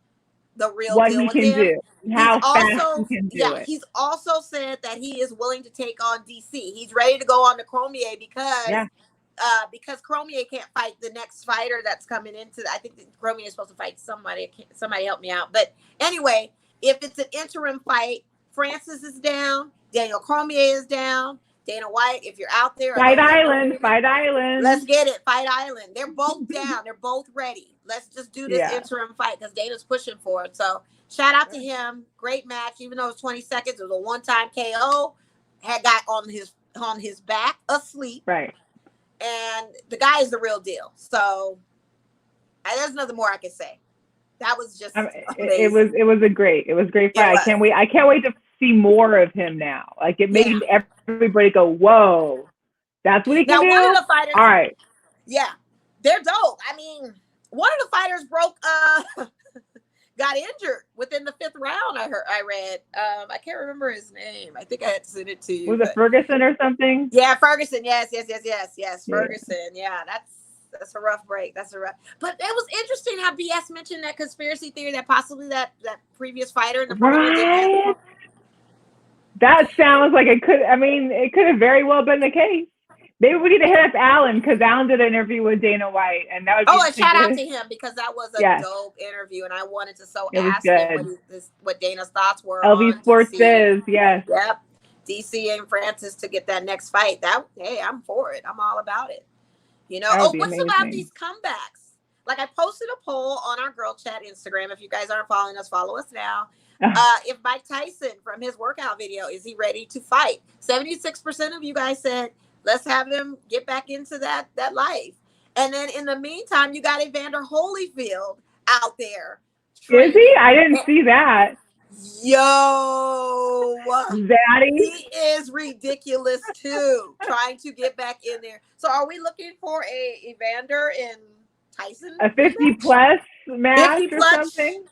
the real what deal he with can him. do, how fast he can do it. He's also said that he is willing to take on DC. He's ready to go on to Cormier because Cormier can't fight the next fighter that's coming into. I think Cormier is supposed to fight somebody. Somebody help me out. But anyway, if it's an interim fight, Francis is down. Daniel Cormier is down. Dana White, if you're out there. Fight Island. Let's get it. Fight Island. They're both down. They're both ready. Let's just do this interim fight because Dana's pushing for it. So shout out to him. Great match. Even though it was 20 seconds, it was a one-time KO. Had got on his back asleep. Right. And the guy is the real deal. So there's nothing more I can say. That was just amazing. It was a great fight. I can't wait to see more of him now. Like it made everybody go, whoa, that's what he can do. One of the fighters, all right. Yeah, they're dope. I mean, one of the fighters got injured within the 5th round. I read. I can't remember his name. I think I had to send it to you. Was it Ferguson or something? Yeah, Ferguson. Yes. Ferguson. Yeah, that's a rough break. But it was interesting how BS mentioned that conspiracy theory that possibly that previous fighter in the right. That sounds like it could. I mean, it could have very well been the case. Maybe we need to hit up Alan because Alan did an interview with Dana White, and that would. And shout out to him because that was a dope interview, and I wanted to ask him what Dana's thoughts were. LV Sports is Yep, DC and Francis to get that next fight. I'm for it. I'm all about it. What's amazing about these comebacks? Like I posted a poll on our Girl Chat Instagram. If you guys aren't following us, follow us now. If Mike Tyson from his workout video, is he ready to fight? 76% of you guys said, let's have him get back into that life. And then in the meantime, you got Evander Holyfield out there. Is he? I didn't see that. Yo, Daddy, he is ridiculous too, trying to get back in there. So are we looking for a Evander and Tyson? A 50+ match 50 or something?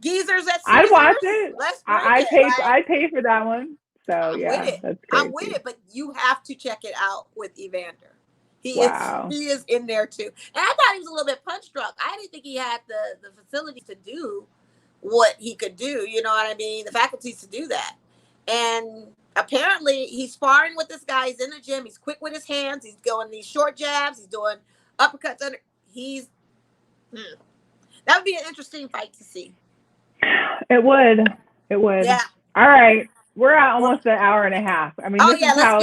Geezers at Caesars. I'd watch it. I pay for that one. So that's crazy. I'm with it, but you have to check it out with Evander. He is in there too. And I thought he was a little bit punch drunk. I didn't think he had the facility to do what he could do. You know what I mean? The faculties to do that. And apparently he's sparring with this guy. He's in the gym. He's quick with his hands. He's going these short jabs. He's doing uppercuts. That would be an interesting fight to see. It would. Yeah. All right. We're at almost an hour and a half. I mean, let's get out.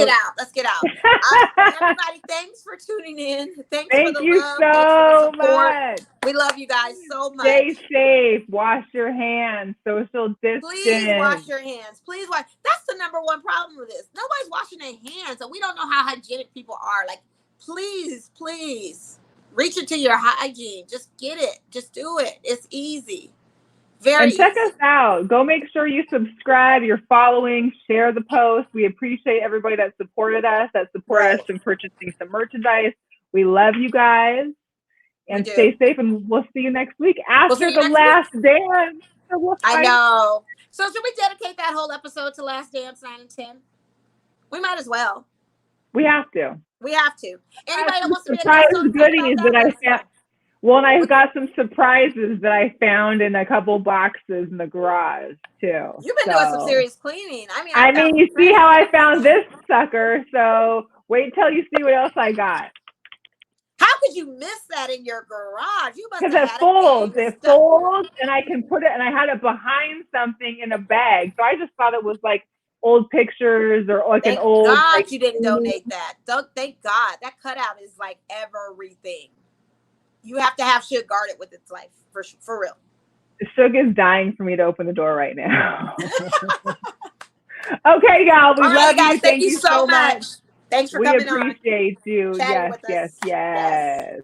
Everybody, thanks for tuning in. Thank you so much. We love you guys so much. Stay safe. Wash your hands. Social distance. Please wash your hands. Please wash. That's the number one problem with this. Nobody's washing their hands, and we don't know how hygienic people are. Like, please, reach into your hygiene. Just get it. Just do it. It's easy. And check us out. Go make sure you subscribe, you're following, share the post. We appreciate everybody that supported us, us in purchasing some merchandise. We love you guys. And stay safe, and we'll see you next week after the last dance. I know. So should we dedicate that whole episode to Last Dance 9 and 10? We might as well. We have to. Anybody that wants to be surprise goodies that I found. Well, and I've got some surprises that I found in a couple boxes in the garage too. You've been doing some serious cleaning. I mean, you see how I found this sucker. So wait till you see what else I got. How could you miss that in your garage? You must have had it folds. It folds, and I can put it. And I had it behind something in a bag. So I just thought it was like old pictures or like an old. Thank God you didn't donate that. Thank God that cutout is like everything. You have to have Suge guard it with its life, for real. Suge is dying for me to open the door right now. Okay, y'all. We love you. Thank you so much. Thanks for coming on. We appreciate you. Yes.